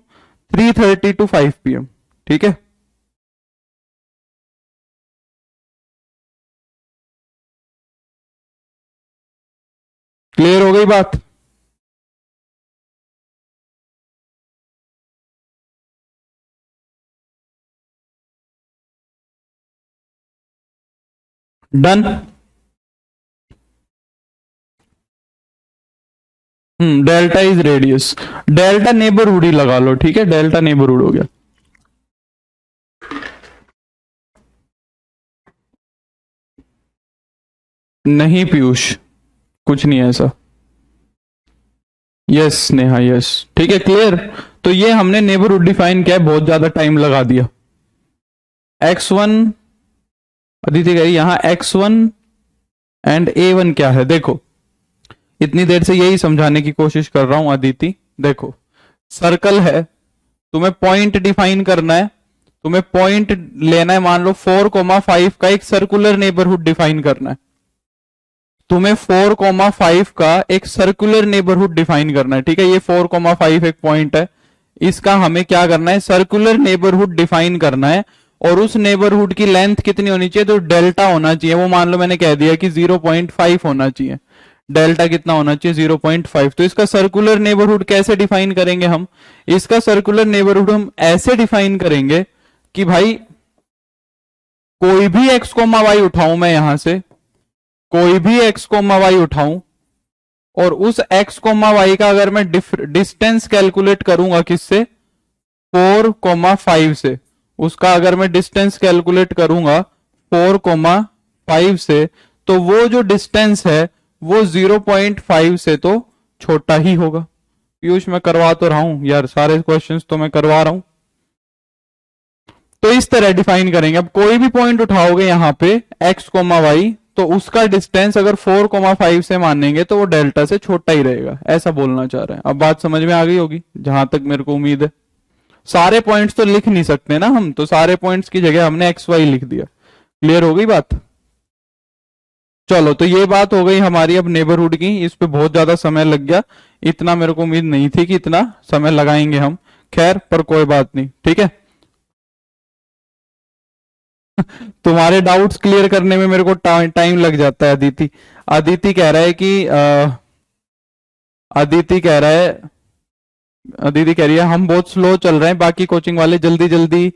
3:30 to 5 PM। ठीक है, क्लियर हो गई बात? Done. Delta is radius, delta neighbourhood ही लगा लो। ठीक है, डेल्टा नेबरहुड हो गया। नहीं पीयूष, कुछ नहीं है ऐसा। यस नेहा, यस, ठीक है, क्लियर। तो ये हमने नेबरहुड डिफाइन किया है, बहुत ज्यादा टाइम लगा दिया। x1, अदिति कह रही यहां x1 एंड a1 क्या है, देखो इतनी देर से यही समझाने की कोशिश कर रहा हूं अदिति। देखो सर्कल है, तुम्हें पॉइंट डिफाइन करना है, तुम्हें पॉइंट लेना है, मान लो 4,5 का एक सर्कुलर नेबरहुड डिफाइन करना है। तुम्हें 4,5 का एक सर्कुलर नेबरहुड डिफाइन करना है। ठीक है, ये 4,5 एक पॉइंट है, इसका हमें क्या करना है, सर्कुलर नेबरहुड डिफाइन करना है। और उस नेबरहुड की लेंथ कितनी होनी चाहिए, तो डेल्टा होना चाहिए। वो मान लो मैंने कह दिया कि 0.5 होना चाहिए, डेल्टा कितना होना चाहिए, 0.5। तो इसका सर्कुलर नेबरहुड कैसे डिफाइन करेंगे हम, इसका सर्कुलर नेबरहुड हम ऐसे डिफाइन करेंगे कि भाई कोई भी एक्स कोमा वाई उठाऊं मैं, यहां से कोई भी एक्स कोमा वाई उठाऊं और उस एक्स कोमा वाई का अगर मैं डिस्टेंस कैलकुलेट करूंगा किससे, 4,5 से, उसका अगर मैं डिस्टेंस कैलकुलेट करूंगा 4,5 से, तो वो जो डिस्टेंस है वो 0.5 से तो छोटा ही होगा। पीयूष मैं करवा तो रहा हूं यार, सारे क्वेश्चंस तो मैं करवा रहा हूं। तो इस तरह डिफाइन करेंगे। अब कोई भी पॉइंट उठाओगे यहां पे एक्स कोमा वाई, तो उसका डिस्टेंस अगर 4,5 से मानेंगे तो वो डेल्टा से छोटा ही रहेगा, ऐसा बोलना चाह रहे हैं। अब बात समझ में आ गई होगी जहां तक मेरे को उम्मीद है। सारे पॉइंट्स तो लिख नहीं सकते ना हम, तो सारे पॉइंट्स की जगह हमने एक्स वाई लिख दिया। क्लियर हो गई बात? चलो, तो ये बात हो गई हमारी अब नेबरहुड की। इस पे बहुत ज्यादा समय लग गया, इतना मेरे को उम्मीद नहीं थी कि इतना समय लगाएंगे हम। खैर, पर कोई बात नहीं, ठीक है। तुम्हारे डाउट्स क्लियर करने में मेरे को टाइम लग जाता है। अदिति अदिति कह रहा है कि अदिति कह रहा है अदिति कह रही है हम बहुत स्लो चल रहे हैं, बाकी कोचिंग वाले जल्दी जल्दी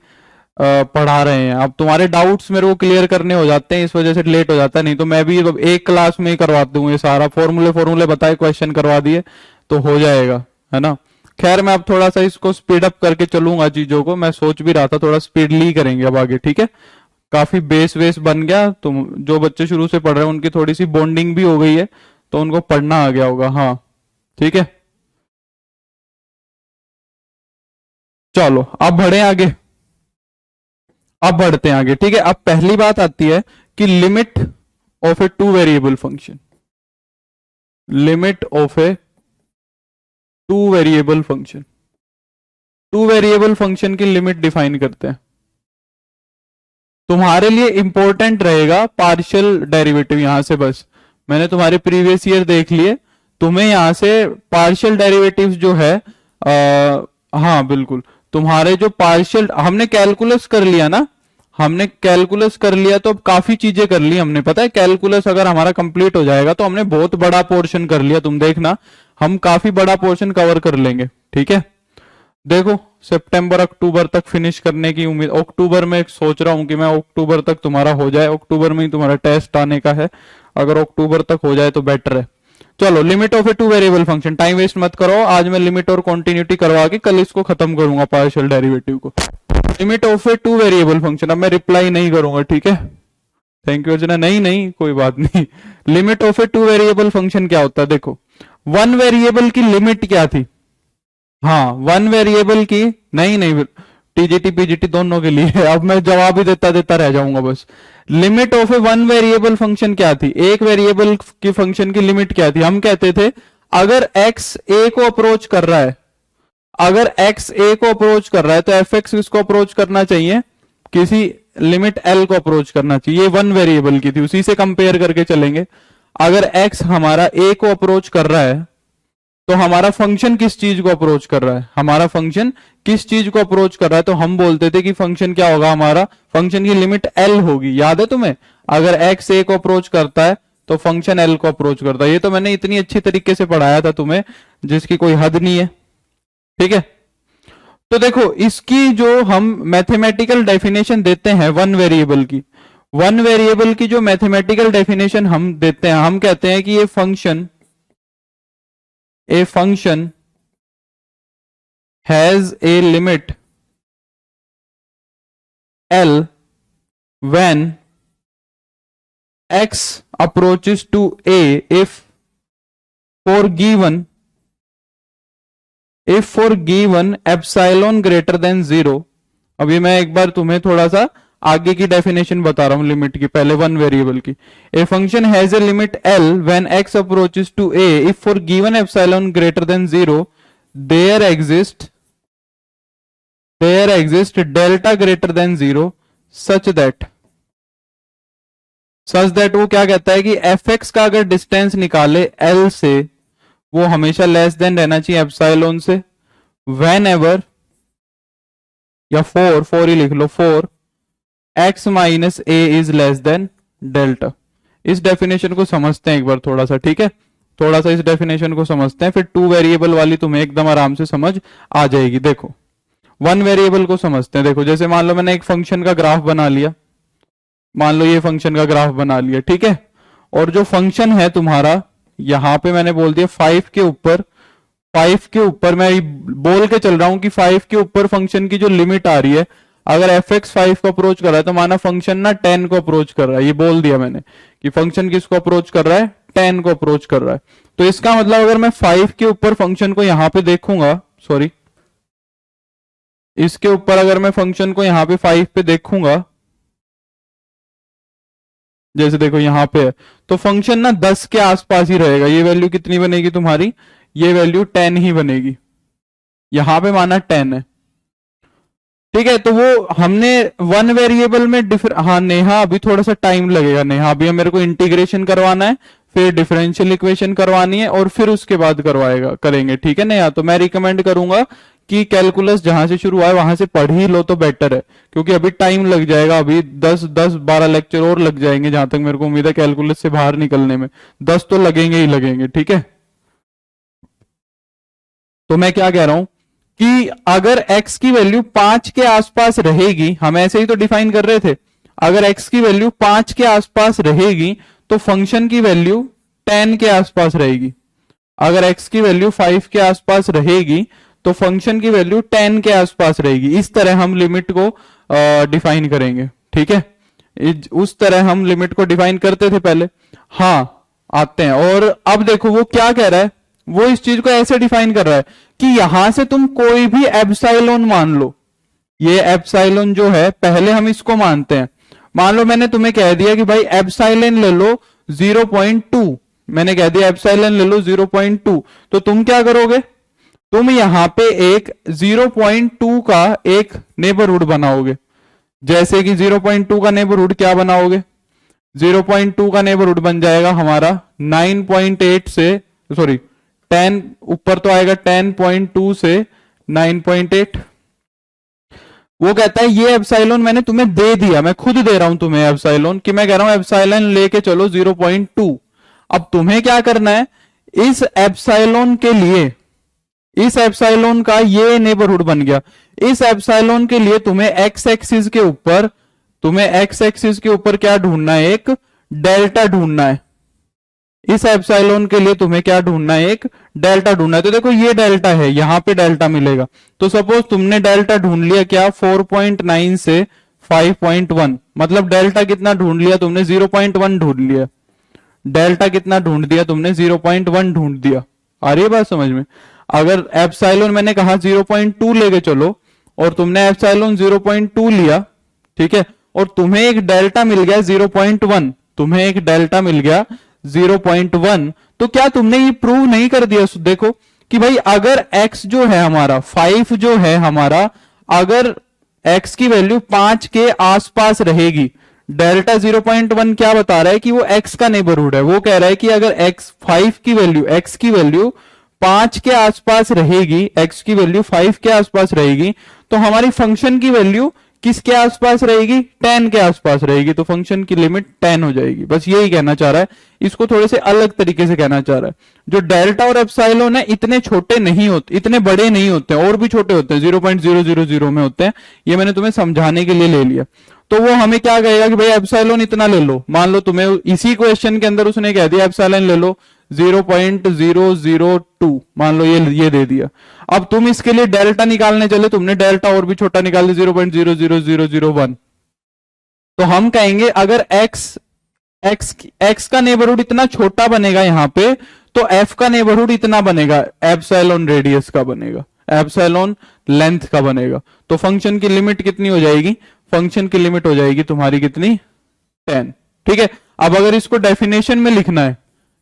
पढ़ा रहे हैं। अब तुम्हारे डाउट्स मेरे को क्लियर करने हो जाते हैं, इस वजह से लेट हो जाता है। नहीं तो मैं भी एक क्लास में ही करवा दूंगा ये सारा, फॉर्मूले बताए, क्वेश्चन करवा दिए तो हो जाएगा, है ना। खैर, मैं अब थोड़ा सा इसको स्पीड अप करके चलूंगा चीजों को। मैं सोच भी रहा था थोड़ा स्पीडली करेंगे अब आगे, ठीक है। काफी बेस वेस बन गया, तुम जो बच्चे शुरू से पढ़ रहे हैं उनकी थोड़ी सी बॉन्डिंग भी हो गई है, तो उनको पढ़ना आ गया होगा। हाँ, ठीक है, चलो अब बढ़े आगे। अब बढ़ते हैं आगे, ठीक है। अब पहली बात आती है कि limit of a two variable function, limit of a two variable function, to variable function की लिमिट डिफाइन करते हैं। तुम्हारे लिए इंपॉर्टेंट रहेगा पार्शियल डेरिवेटिव। यहां से बस मैंने तुम्हारे प्रीवियस ईयर देख लिए, तुम्हें यहां से पार्शियल डेरिवेटिव्स जो है हाँ बिल्कुल, तुम्हारे जो पार्शियल, हमने कैलकुलस कर लिया ना, हमने कैलकुलस कर लिया तो अब काफी चीजें कर ली हमने। पता है कैलकुलस अगर हमारा कंप्लीट हो जाएगा तो हमने बहुत बड़ा पोर्शन कर लिया। तुम देखना, हम काफी बड़ा पोर्शन कवर कर लेंगे, ठीक है। देखो, सितंबर अक्टूबर तक फिनिश करने की उम्मीद, अक्टूबर में सोच रहा हूं कि मैं अक्टूबर तक तुम्हारा हो जाए, अक्टूबर में ही तुम्हारा टेस्ट आने का है। अगर अक्टूबर तक हो जाए तो बेटर है। चलो, limit of a two variable function, time waste मत करो। आज मैं लिमिट और कॉन्टिन्यूटी करवा के कल इसको खत्म करूंगा पार्शियल डेरिवेटिव को। Limit of a two variable function, अब मैं रिप्लाई नहीं करूंगा, ठीक है, थैंक यू अर्चना, नहीं नहीं कोई बात नहीं। Limit of a two variable function क्या होता है, देखो वन वेरिएबल की लिमिट क्या थी, हाँ वन वेरिएबल की, नहीं नहीं टीजीटी पीजीटी दोनों के लिए अब मैं जवाब ही देता देता रह जाऊंगा बस। Limit of A one variable function क्या थी, एक वेरिएबल की फंक्शन की लिमिट क्या थी, हम कहते थे अगर x a को अप्रोच कर रहा है, अगर x a को अप्रोच कर रहा है तो एफ एक्स किसको अप्रोच करना चाहिए, किसी लिमिट l को अप्रोच करना चाहिए, ये वन वेरिएबल की थी, उसी से कंपेयर करके चलेंगे। अगर x हमारा a को अप्रोच कर रहा है तो हमारा फंक्शन किस चीज को अप्रोच कर रहा है, हमारा फंक्शन किस चीज को अप्रोच कर रहा है, तो हम बोलते थे कि फंक्शन क्या होगा, हमारा फंक्शन की लिमिट l होगी, याद है तुम्हें, अगर x a को अप्रोच करता है तो फंक्शन l को अप्रोच करता है, ये तो मैंने इतनी अच्छी तरीके से पढ़ाया था तुम्हें जिसकी कोई हद नहीं है, ठीक है। तो देखो इसकी जो हम मैथमेटिकल डेफिनेशन देते हैं वन वेरिएबल की, वन वेरिएबल की जो मैथमेटिकल डेफिनेशन हम देते हैं, हम कहते हैं कि ये function, a function has a limit L when x approaches to a if for given epsilon greater than 0। अभी मैं एक बार तुम्हें थोड़ा सा आगे की डेफिनेशन बता रहा हूं लिमिट की, पहले वन वेरिएबल की। A function has a limit l when x approaches to a if for given epsilon greater than 0 there exist delta greater than 0 such that वो क्या कहता है कि fx का अगर डिस्टेंस निकाले l से वो हमेशा लेस देन रहना चाहिए एप्सिलॉन से, व्हेन एवर, या फोर ही लिख लो, for x minus a is less than delta. इस डेफिनेशन को समझते हैं एक बार थोड़ा सा, ठीक है, थोड़ा सा इस डेफिनेशन को समझते हैं, फिर टू वेरिएबल वाली तुम्हें एकदम आराम से समझ आ जाएगी। देखो वन वेरिएबल को समझते हैं, देखो जैसे मान लो मैंने एक फंक्शन का ग्राफ बना लिया, मान लो ये फंक्शन का ग्राफ बना लिया, ठीक है, और जो फंक्शन है तुम्हारा यहां पे मैंने बोल दिया 5 के ऊपर मैं बोल के चल रहा हूं कि 5 के ऊपर फंक्शन की जो लिमिट आ रही है, अगर एफ एक्स 5 को अप्रोच कर रहा है तो माना फंक्शन ना 10 को अप्रोच कर रहा है, ये बोल दिया मैंने कि फंक्शन किसको अप्रोच कर रहा है, 10 को अप्रोच कर रहा है। तो इसका मतलब अगर मैं 5 के ऊपर फंक्शन को यहां पे देखूंगा, सॉरी इसके ऊपर अगर मैं फंक्शन को यहां पे 5 पे देखूंगा, जैसे देखो यहां पे है, तो फंक्शन ना 10 के आसपास ही रहेगा, ये वैल्यू कितनी बनेगी तुम्हारी, ये वैल्यू 10 ही बनेगी, यहां पे माना 10 है, ठीक है। तो वो हमने वन वेरिएबल में हाँ नेहा अभी थोड़ा सा टाइम लगेगा, नेहा अभी मेरे को इंटीग्रेशन करवाना है, फिर डिफरेंशियल इक्वेशन करवानी है और फिर उसके बाद करेंगे, ठीक है नेहा। तो मैं रिकमेंड करूंगा कि कैलकुलस जहां से शुरू हुआ है वहां से पढ़ ही लो तो बेटर है, क्योंकि अभी टाइम लग जाएगा, अभी 10-12 लेक्चर और लग जाएंगे, जहां तक मेरे को उम्मीद है कैलकुलस से बाहर निकलने में 10 तो लगेंगे ही लगेंगे, ठीक है। तो मैं क्या कह रहा हूं कि अगर x की वैल्यू 5 के आसपास रहेगी, हम ऐसे ही तो डिफाइन कर रहे थे, अगर x की वैल्यू 5 के आसपास रहेगी तो फंक्शन की वैल्यू 10 के आसपास रहेगी, अगर x की वैल्यू 5 के आसपास रहेगी तो फंक्शन की वैल्यू 10 के आसपास रहेगी। इस तरह हम लिमिट को डिफाइन करेंगे, ठीक है, उस तरह हम लिमिट को डिफाइन करते थे पहले। हाँ आते हैं, और अब देखो वो क्या कह रहा है, वो इस चीज को ऐसे डिफाइन कर रहा है कि यहां से तुम कोई भी एप्सिलॉन मान लो, ये एप्सिलॉन जो है पहले हम इसको मानते हैं, मान लो मैंने तुम्हें कह दिया कि भाई एप्सिलॉन ले लो 0.2, मैंने कह दिया एप्सिलॉन ले लो 0.2, तो तुम क्या करोगे, तुम यहां पे एक 0.2 का एक नेबरहुड बनाओगे, जैसे कि 0.2 का नेबरहुड क्या बनाओगे, 0.2 का नेबरहुड बन जाएगा हमारा 9.8 से, सॉरी 10 ऊपर तो आएगा 10.2 से 9.8। वो कहता है ये एप्सिलॉन मैंने तुम्हें दे दिया, मैं खुद दे रहा हूं तुम्हें एप्सिलॉन, कि मैं कह रहा हूं एप्सिलॉन लेके चलो 0.2। अब तुम्हें क्या करना है, इस एप्सिलॉन के लिए, इस एप्सिलॉन का ये नेबरहुड बन गया, इस एप्सिलॉन के लिए तुम्हें एक्स एक्सिस के ऊपर क्या ढूंढना है, एक डेल्टा ढूंढना है, इस एप्सिलॉन के लिए तुम्हें क्या ढूंढना है, एक डेल्टा ढूंढना है। तो देखो ये डेल्टा है, यहां पे डेल्टा मिलेगा। तो सपोज तुमने डेल्टा ढूंढ लिया क्या, 4.9 से 5.1, मतलब डेल्टा कितना ढूंढ लिया तुमने, 0.1 ढूंढ लिया। डेल्टा कितना ढूंढ दिया तुमने, 0.1 ढूंढ दिया। आ रही है बात समझ में? अगर एप्सिलॉन मैंने कहा 0.2 लेके चलो, और तुमने एप्सिलॉन 0.2 लिया, ठीक है, और तुम्हें एक डेल्टा मिल गया 0.1, तुम्हें एक डेल्टा मिल गया 0.1, तो क्या तुमने ये प्रूव नहीं कर दिया? देखो कि भाई अगर x जो है हमारा 5 जो है हमारा, अगर x की वैल्यू 5 के आसपास रहेगी, डेल्टा 0.1 क्या बता रहा है कि वो x का नेबरहुड है। वो कह रहा है कि अगर x 5 की वैल्यू, x की वैल्यू 5 के आसपास रहेगी, x की वैल्यू 5 के आसपास रहेगी, तो हमारी फंक्शन की वैल्यू किसके आसपास रहेगी, 10 के आसपास रहेगी। तो फंक्शन की लिमिट 10 हो जाएगी। बस यही कहना चाह रहा है, इसको थोड़े से अलग तरीके से कहना चाह रहा है। जो डेल्टा और एप्सिलॉन है इतने छोटे नहीं होते, इतने बड़े नहीं होते, और भी छोटे होते हैं, 0.000 में होते हैं। ये मैंने तुम्हें समझाने के लिए ले लिया। तो वो हमें क्या कहेगा कि भाई एप्सिलॉन इतना ले लो। मान लो तुम्हें इसी क्वेश्चन के अंदर उसने कह दिया एप्सिलॉन ले लो 0.002, मान लो ये दे दिया। अब तुम इसके लिए डेल्टा निकालने चले, तुमने डेल्टा और भी छोटा निकाल दिया 0.00001। तो हम कहेंगे अगर x का नेबरहुड इतना छोटा बनेगा यहां पे, तो f का नेबरहुड इतना बनेगा, एप्सिलॉन रेडियस का बनेगा, एप्सिलॉन लेंथ का बनेगा। तो फंक्शन की लिमिट कितनी हो जाएगी, फंक्शन की लिमिट हो जाएगी तुम्हारी कितनी, 10। ठीक है, अब अगर इसको डेफिनेशन में लिखना है,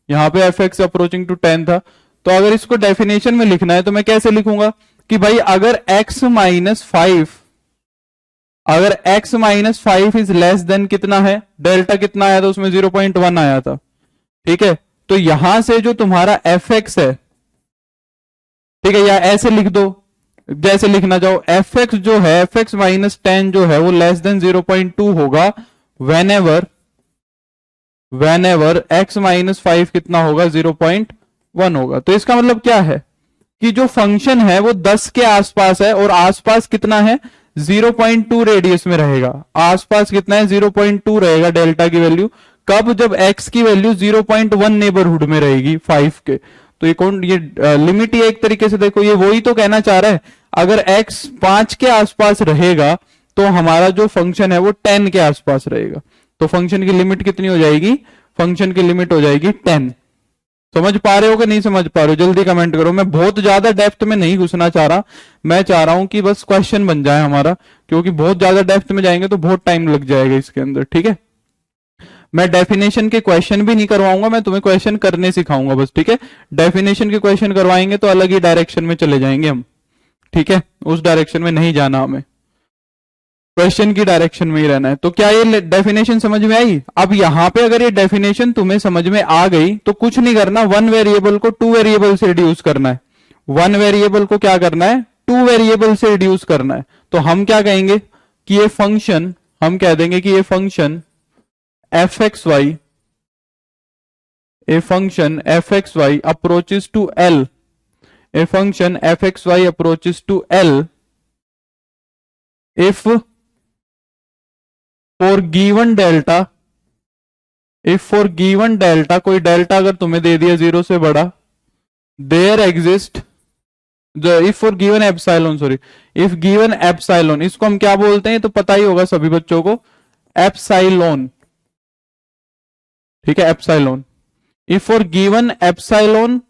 यहां पे fx अप्रोचिंग टू 10 था, तो अगर इसको डेफिनेशन में लिखना है तो मैं कैसे लिखूंगा कि भाई अगर x माइनस 5, अगर x minus 5 is less then कितना है, डेल्टा कितना आया था उसमें 0.1 आया था। ठीक है, तो यहां से जो तुम्हारा fx है, ठीक है, या ऐसे लिख दो जैसे लिखना चाहो, fx जो है, fx माइनस 10 जो है वो लेस देन 0.2 होगा whenever x माइनस 5 कितना होगा, 0.1 होगा। तो इसका मतलब क्या है कि जो फंक्शन है वो 10 के आसपास है, और आसपास कितना है, 0.2 रेडियस में रहेगा। आसपास कितना है, 0.2 रहेगा डेल्टा की वैल्यू। कब, जब x की वैल्यू 0.1 नेबरहुड में रहेगी 5 के। तो ये लिमिट ही एक तरीके से देखो, ये वही तो कहना चाह रहा है, अगर x 5 के आसपास रहेगा तो हमारा जो फंक्शन है वो 10 के आसपास रहेगा। तो फंक्शन की लिमिट कितनी हो जाएगी, फंक्शन की लिमिट हो जाएगी 10। समझ पा रहे हो कि नहीं समझ पा रहे हो, जल्दी कमेंट करो। मैं बहुत ज्यादा डेप्थ में नहीं घुसना चाह रहा, मैं चाह रहा हूं कि बस क्वेश्चन बन जाए हमारा, क्योंकि बहुत ज्यादा डेप्थ में जाएंगे तो बहुत टाइम लग जाएगा इसके अंदर। ठीक है, मैं डेफिनेशन के क्वेश्चन भी नहीं करवाऊंगा, मैं तुम्हें क्वेश्चन करने सिखाऊंगा बस। ठीक है, डेफिनेशन के क्वेश्चन करवाएंगे तो अलग ही डायरेक्शन में चले जाएंगे हम। ठीक है, उस डायरेक्शन में नहीं जाना हमें, क्वेश्चन की डायरेक्शन में ही रहना है। तो क्या ये डेफिनेशन समझ में आई? अब यहां पे अगर ये डेफिनेशन तुम्हें समझ में आ गई तो कुछ नहीं करना, वन वेरिएबल को टू वेरिएबल से रिड्यूस करना है। वन वेरिएबल को क्या करना है, टू वेरिएबल से रिड्यूस करना है। तो हम क्या कहेंगे कि ये फंक्शन, हम कह देंगे कि ये function f x y, a function f x y approaches to l, a function f x y approaches to l if for given delta, if for given delta, कोई डेल्टा अगर तुम्हें दे दिया 0 से बड़ा, there exist, if for given epsilon, sorry, if given epsilon, इसको हम क्या बोलते हैं तो पता ही होगा सभी बच्चों को, एप्सिलॉन। ठीक है, epsilon. If for given epsilon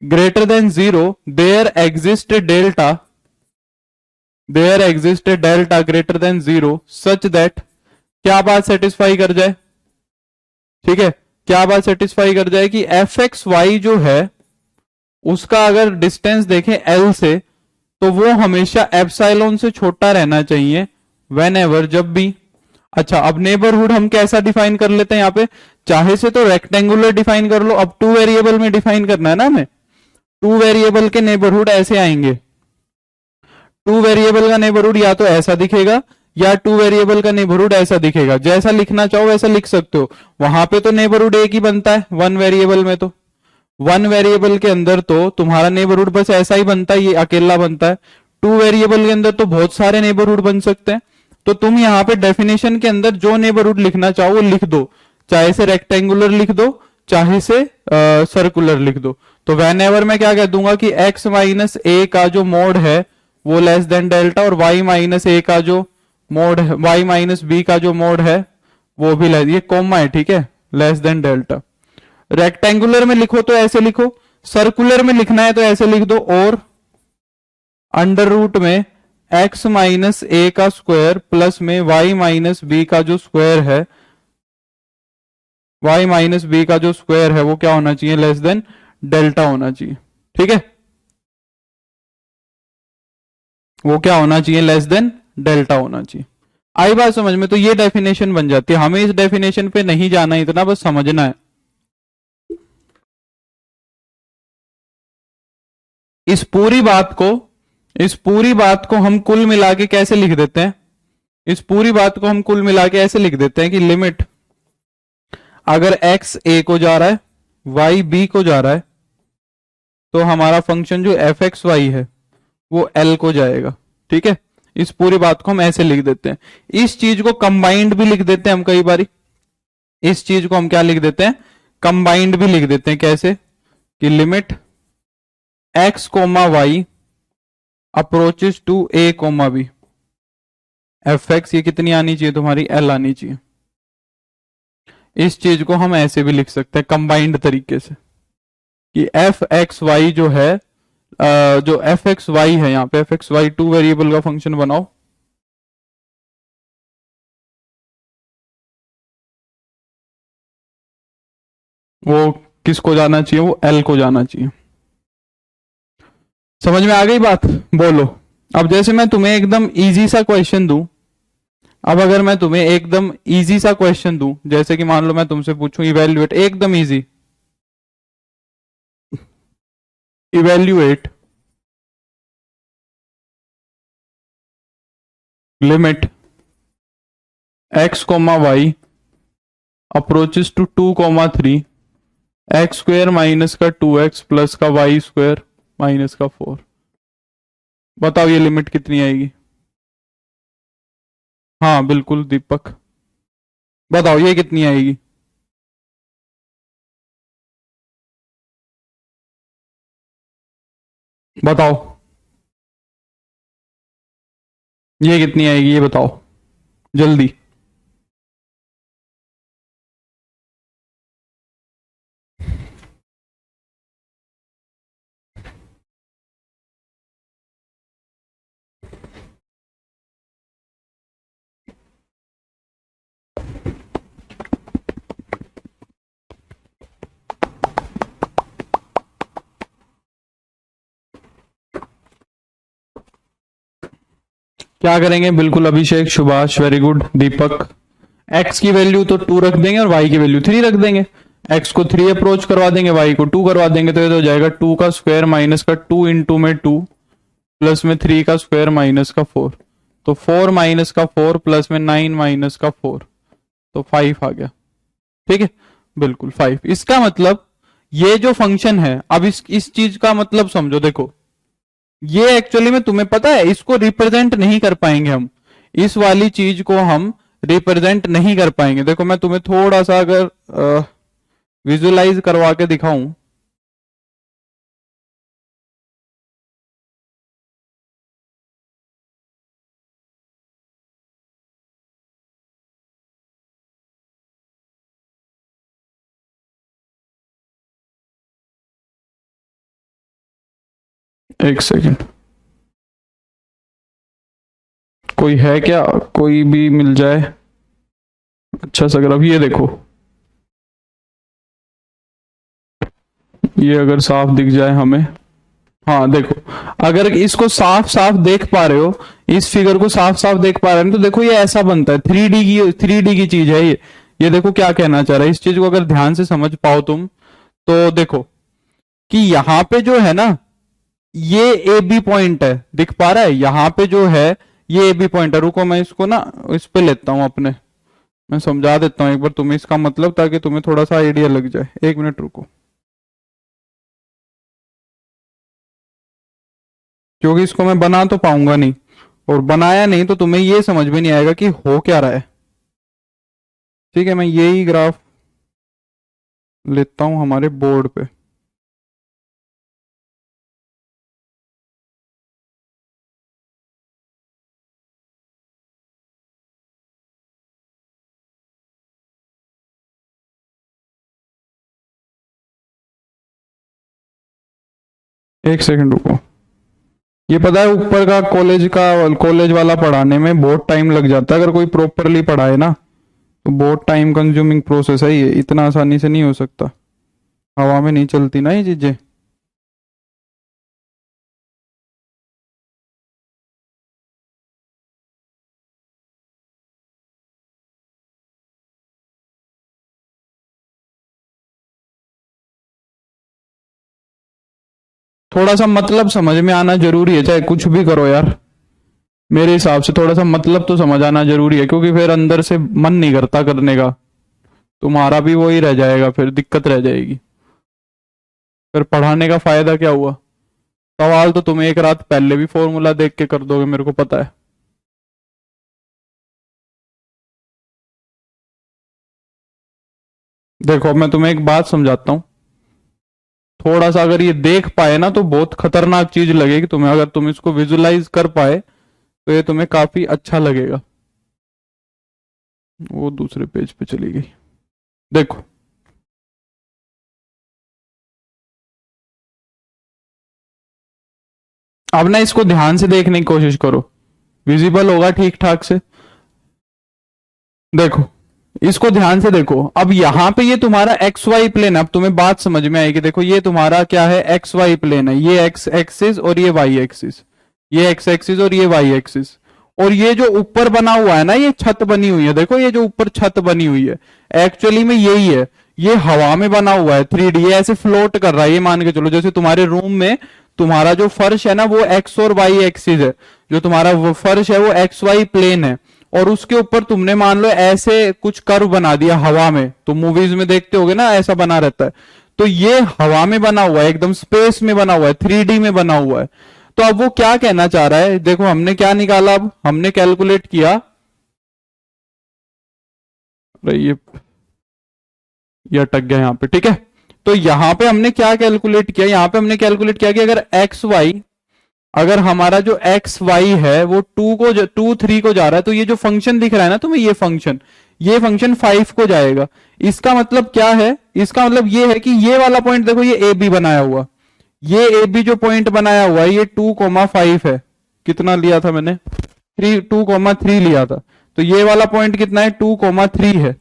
greater than 0, there exist delta, there exist delta greater than 0 such that, क्या बात सेटिस्फाई कर जाए, ठीक है, क्या बात सेटिस्फाई कर जाए कि एफ एक्स वाई जो है उसका अगर डिस्टेंस देखें एल से, तो वो हमेशा एप्सिलॉन से छोटा रहना चाहिए व्हेनेवर, जब भी। अच्छा, अब नेबरहुड हम कैसा डिफाइन कर लेते हैं यहाँ पे, चाहे से तो रेक्टेंगुलर डिफाइन कर लो, अब टू वेरिएबल में डिफाइन करना है ना हमें। टू वेरिएबल के नेबरहुड ऐसे आएंगे, टू वेरिएबल का नेबरहुड या तो ऐसा दिखेगा या टू वेरिएबल का नेबरहुड ऐसा दिखेगा। जैसा लिखना चाहो वैसा लिख सकते हो। वहां पे तो नेबरहुड एक ही बनता है वन वेरिएबल में, तो वन वेरिएबल के अंदर तो तुम्हारा नेबरहुड बस ऐसा ही बनता है, ये अकेला बनता है। टू वेरिएबल के अंदर तो बहुत सारे नेबरहुड बन सकते हैं। तो तुम यहाँ पे डेफिनेशन के अंदर जो नेबरहुड लिखना चाहो वो लिख दो, चाहे से रेक्टेंगुलर लिख दो चाहे से सर्कुलर लिख दो। तो वेन एवर मैं क्या कह दूंगा कि x माइनस ए का जो मोड है वो लेस देन डेल्टा, और y माइनस ए का जो मोड है, y माइनस बी का जो मोड है वो भी लेस, ये कोमा है ठीक है, लेस देन डेल्टा। रेक्टेंगुलर में लिखो तो ऐसे लिखो, सर्कुलर में लिखना है तो ऐसे लिख दो, और अंडर रूट में x माइनस ए का स्क्वायर प्लस में y माइनस बी का जो स्क्वायर है, y माइनस बी का जो स्क्वायर है वो क्या होना चाहिए, लेस देन डेल्टा होना चाहिए। ठीक है, वो क्या होना चाहिए, लेस देन डेल्टा होना चाहिए। आई बात समझ में? तो ये डेफिनेशन बन जाती है, हमें इस डेफिनेशन पे नहीं जाना, इतना बस समझना है। इस पूरी बात को हम कुल मिला के कैसे लिख देते हैं, इस पूरी बात को हम कुल मिला के ऐसे लिख देते हैं कि लिमिट अगर x a को जा रहा है y b को जा रहा है तो हमारा फंक्शन जो एफ एक्स वाई है वो l को जाएगा। ठीक है, इस पूरी बात को हम ऐसे लिख देते हैं। इस चीज को कंबाइंड भी लिख देते हैं हम कई बारी, इस चीज को हम क्या लिख देते हैं, कंबाइंड भी लिख देते हैं। कैसे कि limit x comma y approaches to a comma b, f x ये कितनी आनी चाहिए तुम्हारी, l आनी चाहिए। इस चीज को हम ऐसे भी लिख सकते हैं कंबाइंड तरीके से कि एफ एक्स वाई जो है, जो एफ एक्स वाई है, यहाँ पे एफ एक्स वाई 2 वेरिएबल का फंक्शन बनाओ, वो किसको जाना चाहिए, वो एल को जाना चाहिए। समझ में आ गई बात? बोलो। अब जैसे मैं तुम्हें एकदम इजी सा क्वेश्चन दूं, अब अगर मैं तुम्हें एकदम इजी सा क्वेश्चन दूं, जैसे कि मान लो मैं तुमसे पूछूं इवेल्युएट, एकदम easy, evaluate limit x comma y approaches to 2 comma 3 x square minus का 2x प्लस का वाई स्क्वायर माइनस का 4, बताओ ये लिमिट कितनी आएगी? हाँ बिल्कुल दीपक, बताओ ये कितनी आएगी? बताओ ये कितनी आएगी, ये बताओ जल्दी। क्या करेंगे? बिल्कुल अभिषेक, सुभाष, वेरी गुड, दीपक। x की वैल्यू तो 2 रख देंगे और y की वैल्यू 3 रख देंगे। x को 3 अप्रोच करवा देंगे, y को 2 करवा देंगे, तो ये तो हो जाएगा 2 का स्क्वायर माइनस का 2 इंटू में 2 प्लस में 3 का स्क्वायर माइनस का 4, तो 4 माइनस का 4 प्लस में 9 माइनस का 4, तो 5 आ गया। ठीक है, बिल्कुल 5। इसका मतलब ये जो फंक्शन है, अब इस चीज का मतलब समझो। देखो ये एक्चुअली में तुम्हें पता है इसको रिप्रेजेंट नहीं कर पाएंगे हम, इस वाली चीज को हम रिप्रेजेंट नहीं कर पाएंगे। देखो मैं तुम्हें थोड़ा सा अगर विजुअलाइज करवा के दिखाऊं, एक सेकेंड, कोई है क्या, कोई भी मिल जाए अच्छा सा। अगर अब ये देखो, ये अगर साफ दिख जाए हमें, हाँ देखो, अगर इसको साफ साफ देख पा रहे हो, इस फिगर को साफ साफ देख पा रहे हो, तो देखो ये ऐसा बनता है, 3D की चीज है ये देखो क्या कहना चाह रहा है। इस चीज को अगर ध्यान से समझ पाओ तुम, तो देखो कि यहां पे जो है ना, ये ए बी पॉइंट है, दिख पा रहा है? यहां पे जो है ये ए बी पॉइंट है। रुको मैं इसको ना इस पे लेता हूं अपने, मैं समझा देता हूं एक बार तुम्हें इसका मतलब, ताकि तुम्हें थोड़ा सा आइडिया लग जाए। 1 मिनट रुको, क्योंकि इसको मैं बना तो पाऊंगा नहीं, और बनाया नहीं तो तुम्हें ये समझ में नहीं आएगा कि हो क्या रहा है। ठीक है, मैं यही ग्राफ लेता हूं हमारे बोर्ड पे। एक सेकंड रुको। ये पता है ऊपर का कॉलेज वाला पढ़ाने में बहुत टाइम लग जाता है, अगर कोई प्रॉपरली पढ़ाए ना तो बहुत टाइम कंज्यूमिंग प्रोसेस है ये, इतना आसानी से नहीं हो सकता, हवा में नहीं चलती ना ये चीजें। थोड़ा सा मतलब समझ में आना जरूरी है, चाहे कुछ भी करो यार। मेरे हिसाब से थोड़ा सा मतलब तो समझ आना जरूरी है, क्योंकि फिर अंदर से मन नहीं करता करने का, तुम्हारा भी वही रह जाएगा, फिर दिक्कत रह जाएगी। फिर पढ़ाने का फायदा क्या हुआ? सवाल तो तुम एक रात पहले भी फॉर्मूला देख के कर दोगे, मेरे को पता है। देखो मैं तुम्हें एक बात समझाता हूँ, थोड़ा सा अगर ये देख पाए ना तो बहुत खतरनाक चीज लगेगी तुम्हें, अगर तुम इसको विजुलाइज कर पाए तो ये तुम्हें काफी अच्छा लगेगा। वो दूसरे पेज पे चली गई। देखो अब ना इसको ध्यान से देखने की कोशिश करो, विजिबल होगा ठीक ठाक से। देखो इसको ध्यान से देखो, अब यहां पे ये तुम्हारा एक्स वाई प्लेन है, अब तुम्हें बात समझ में आएगी। देखो ये तुम्हारा क्या है, एक्स वाई प्लेन है, ये एक्स एक्सिस और ये वाई एक्सिस, ये एक्स एक्सिस और ये वाई एक्सिस। और ये जो ऊपर बना हुआ है ना, ये छत बनी हुई है, देखो ये जो ऊपर छत बनी हुई है एक्चुअली में यही है, ये हवा में बना हुआ है 3D, ये ऐसे फ्लोट कर रहा है। ये मान के चलो जैसे तुम्हारे रूम में तुम्हारा जो फर्श है ना वो एक्स और वाई एक्सिस है, जो तुम्हारा वो फर्श है वो एक्स वाई प्लेन है, और उसके ऊपर तुमने मान लो ऐसे कुछ कर्व बना दिया हवा में, तो मूवीज में देखते होगे ना ऐसा बना रहता है। तो ये हवा में बना हुआ है, एकदम स्पेस में बना हुआ है, 3D में बना हुआ है। तो अब वो क्या कहना चाह रहा है, देखो हमने क्या निकाला, अब हमने कैलकुलेट किया, अरे ये अटक गया यहाँ पे, ठीक है। तो यहाँ पे हमने क्या कैलकुलेट किया, यहाँ पे हमने कैलकुलेट किया कि अगर एक्स वाई, अगर हमारा जो एक्स वाई है वो 2 3 को जा रहा है, तो ये जो फंक्शन दिख रहा है ना तुम्हें, ये फंक्शन 5 को जाएगा। इसका मतलब क्या है, इसका मतलब ये है कि ये वाला पॉइंट देखो, ये ए बी बनाया हुआ, ये ए बी जो पॉइंट बनाया हुआ है ये 2,5 है। कितना लिया था मैंने, 2,3 लिया था। तो ये वाला पॉइंट कितना है, 2,3 है।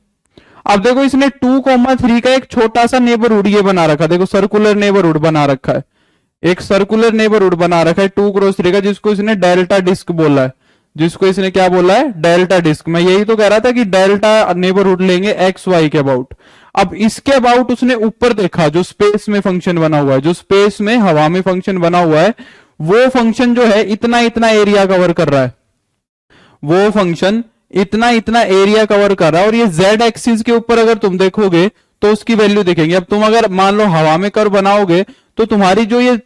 अब देखो इसने 2,3 का एक छोटा सा नेबरहुड ये बना रखा, देखो सर्कुलर नेबरहुड बना रखा है, एक सर्कुलर नेबरहुड बना रखा है 2 × 3 का, जिसको इसने डेल्टा डिस्क बोला है, जिसको इसने क्या बोला है, डेल्टा डिस्क। मैं यही तो कह रहा था कि डेल्टा नेबरहुड लेंगे एक्स वाई के अबाउट। अब इसके अबाउट उसने ऊपर देखा, जो स्पेस में फंक्शन बना हुआ है, जो स्पेस में हवा में फंक्शन बना हुआ है, वो फंक्शन जो है इतना इतना एरिया कवर कर रहा है, वो फंक्शन इतना इतना एरिया कवर कर रहा है। और ये जेड एक्सिस के ऊपर अगर तुम देखोगे तो उसकी वैल्यू देखेंगे। अब तुम अगर मान लो हवा में कर्व बनाओगे तो तुम्हारी जो ये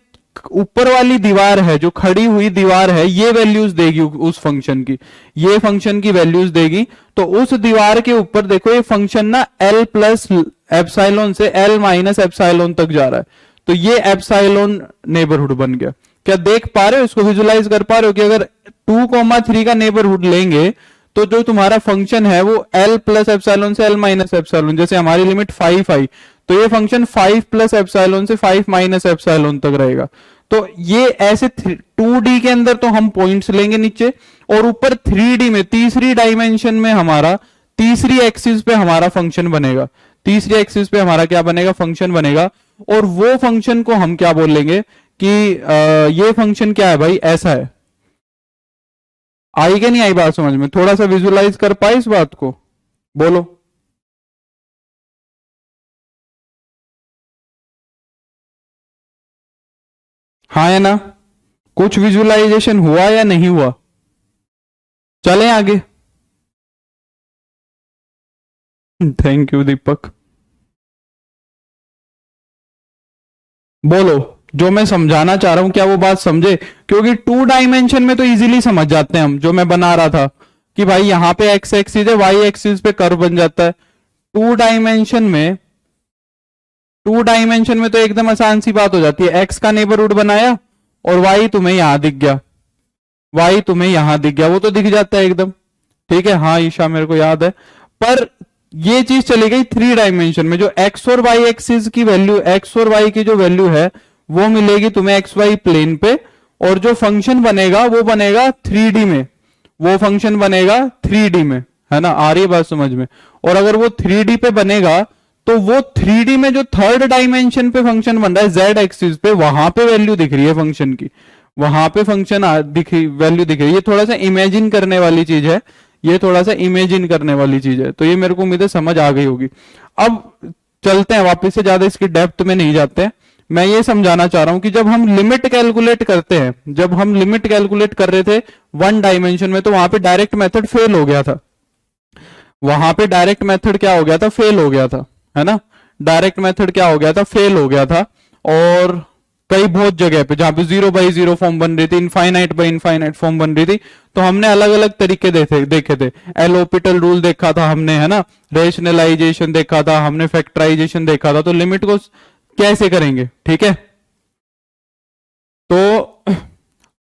ऊपर वाली दीवार है, जो खड़ी हुई दीवार है, ये वैल्यूज देगी उस फंक्शन की, ये फंक्शन की वैल्यूज देगी। तो उस दीवार के ऊपर देखो ये फंक्शन ना एल प्लस एप्साइलोन से एल माइनस एप्साइलोन तक जा रहा है, तो ये एप्साइलोन नेबरहुड बन गया। क्या देख पा रहे हो, इसको विजुलाइज कर पा रहे हो कि अगर 2,3 का नेबरहुड लेंगे तो जो तुम्हारा फंक्शन है वो एल प्लस एप्साइलोन से एल माइनस एप्साइलोन, जैसे हमारी लिमिट 5 आई तो ये फंक्शन 5 प्लस एप्साइलोन से 5 माइनस एप्साइलोन तक रहेगा। तो ये ऐसे 2D के अंदर तो हम पॉइंट्स लेंगे नीचे, और ऊपर 3D में तीसरी डायमेंशन में हमारा तीसरी एक्सिस पे हमारा फंक्शन बनेगा, तीसरी एक्सिस पे हमारा क्या बनेगा, फंक्शन बनेगा। और वो फंक्शन को हम क्या बोल लेंगे कि ये फंक्शन क्या है भाई, ऐसा है। आई क्या नहीं आई बात समझ में, थोड़ा सा विजुलाइज कर पाए इस बात को, बोलो। हाँ है ना, कुछ विजुअलाइजेशन हुआ या नहीं हुआ? चलें आगे। थैंक यू दीपक। बोलो, जो मैं समझाना चाह रहा हूं क्या वो बात समझे? क्योंकि 2 डायमेंशन में तो इजीली समझ जाते हैं हम, जो मैं बना रहा था कि भाई यहां पे एक्स एक्सिस है, वाई एक्सिस पे कर्व बन जाता है। 2 डायमेंशन में टू डायमेंशन में तो एकदम आसान सी बात हो जाती है, एक्स का नेबरहुड बनाया और वाई तुम्हें यहां दिख गया, वाई तुम्हें यहां दिख गया, वो तो दिख जाता है एकदम। ठीक है, हाँ ईशा मेरे को याद है। पर ये चीज चली गई थ्री डायमेंशन में, जो एक्स और वाई एक्सिस की वैल्यू, एक्स और वाई की जो वैल्यू है वो मिलेगी तुम्हें एक्स वाई प्लेन पे, और जो फंक्शन बनेगा वो बनेगा 3D में, वो फंक्शन बनेगा 3D में, है ना, आ रही है बात समझ में। और अगर वो 3D पे बनेगा तो वो 3D में जो थर्ड डायमेंशन पे फंक्शन बन रहा है जेड एक्सिस पे, वहां पे वैल्यू दिख रही है फंक्शन की, वहां पे फंक्शन वैल्यू दिख रही है। ये थोड़ा सा इमेजिन करने वाली चीज है, ये थोड़ा सा इमेजिन करने वाली चीज है। तो ये मेरे को उम्मीद है समझ आ गई होगी। अब चलते हैं वापस से, ज्यादा इसकी डेप्थ में नहीं जाते हैं। मैं ये समझाना चाह रहा हूं कि जब हम लिमिट कैलकुलेट करते हैं, जब हम लिमिट कैलकुलेट कर रहे थे वन डायमेंशन में, तो वहां पे डायरेक्ट मेथड फेल हो गया था, वहां पे डायरेक्ट मेथड क्या हो गया था, फेल हो गया था, है ना, डायरेक्ट मेथड क्या हो गया था, फेल हो गया था। और कई बहुत जगह पे जहां पे 0/0 फॉर्म बन रही थी, इनफाइनाइट बाई इनफाइनाइट फॉर्म बन रही थी, तो हमने अलग अलग तरीके देखे थे। एलोपिटल रूल देखा था हमने, है ना, रेशनलाइजेशन देखा था हमने, फैक्टराइजेशन देखा था। तो लिमिट को कैसे करेंगे, ठीक है। तो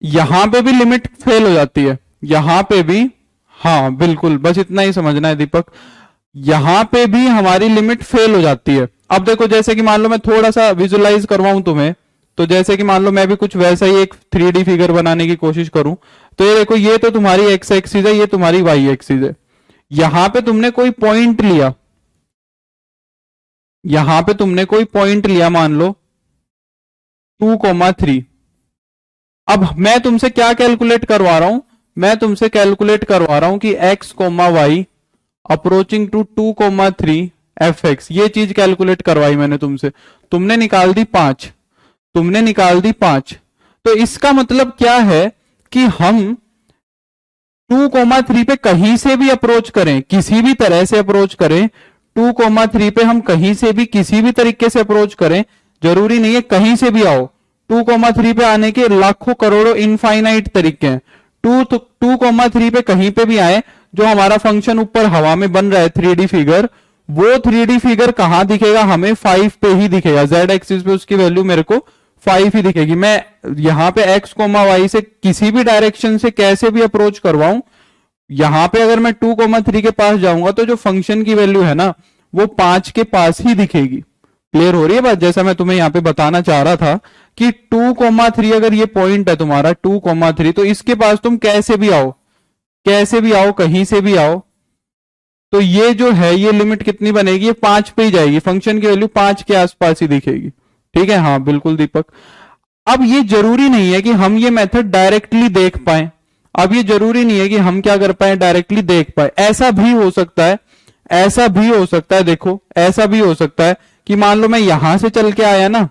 यहां पे भी लिमिट फेल हो जाती है, यहां पे भी, हाँ बिल्कुल, बस इतना ही समझना है दीपक, यहां पे भी हमारी लिमिट फेल हो जाती है। अब देखो, जैसे कि मान लो मैं थोड़ा सा विजुलाइज करवाऊं तुम्हें, तो जैसे कि मान लो मैं भी कुछ वैसा ही एक 3D फिगर बनाने की कोशिश करूं, तो ये देखो, ये तो तुम्हारी एक्स एक्सिस है, ये तुम्हारी वाई एक्सिस है। यहां पे तुमने कोई पॉइंट लिया, यहां पे तुमने कोई पॉइंट लिया, मान लो 2,3। अब मैं तुमसे क्या कैलकुलेट करवा रहा हूं, मैं तुमसे कैलकुलेट करवा रहा हूं कि x, y approaching to 2,3 fx, ये चीज कैलकुलेट करवाई मैंने तुमसे, तुमने निकाल दी 5, तुमने निकाल दी 5। तो इसका मतलब क्या है कि हम 2,3 पे कहीं से भी अप्रोच करें, किसी भी तरह से अप्रोच करें, 2,3 पे हम कहीं से भी किसी भी तरीके से अप्रोच करें, जरूरी नहीं है कहीं से भी आओ, 2,3 पे आने के लाखों करोड़ों इनफाइनाइट तरीके हैं। 2,3 पे कहीं पे भी आए, जो हमारा फंक्शन ऊपर हवा में बन रहा है 3D फिगर, वो 3D फिगर कहां दिखेगा, हमें 5 पे ही दिखेगा, जेड एक्सिस पे उसकी वैल्यू मेरे को 5 ही दिखेगी। मैं यहां पे x, y से किसी भी डायरेक्शन से कैसे भी अप्रोच करवाऊं, यहां पे अगर मैं 2,3 के पास जाऊंगा तो जो फंक्शन की वैल्यू है ना, वो 5 के पास ही दिखेगी। क्लियर हो रही है बात, जैसा मैं तुम्हें यहां पे बताना चाह रहा था कि 2,3 अगर ये पॉइंट है तुम्हारा 2,3, तो इसके पास तुम कैसे भी आओ, कैसे भी आओ, कहीं से भी आओ, तो ये जो है ये लिमिट कितनी बनेगी, ये 5 पे ही जाएगी, फंक्शन की वैल्यू 5 के आसपास ही दिखेगी। ठीक है, हाँ बिल्कुल दीपक। अब ये जरूरी नहीं है कि हम ये मेथड डायरेक्टली देख पाए, अब ये जरूरी नहीं है कि हम क्या कर पाए, डायरेक्टली देख पाए। ऐसा भी हो सकता है, ऐसा भी हो सकता है, देखो ऐसा भी हो सकता है कि मान लो मैं यहां से चल के आया ना,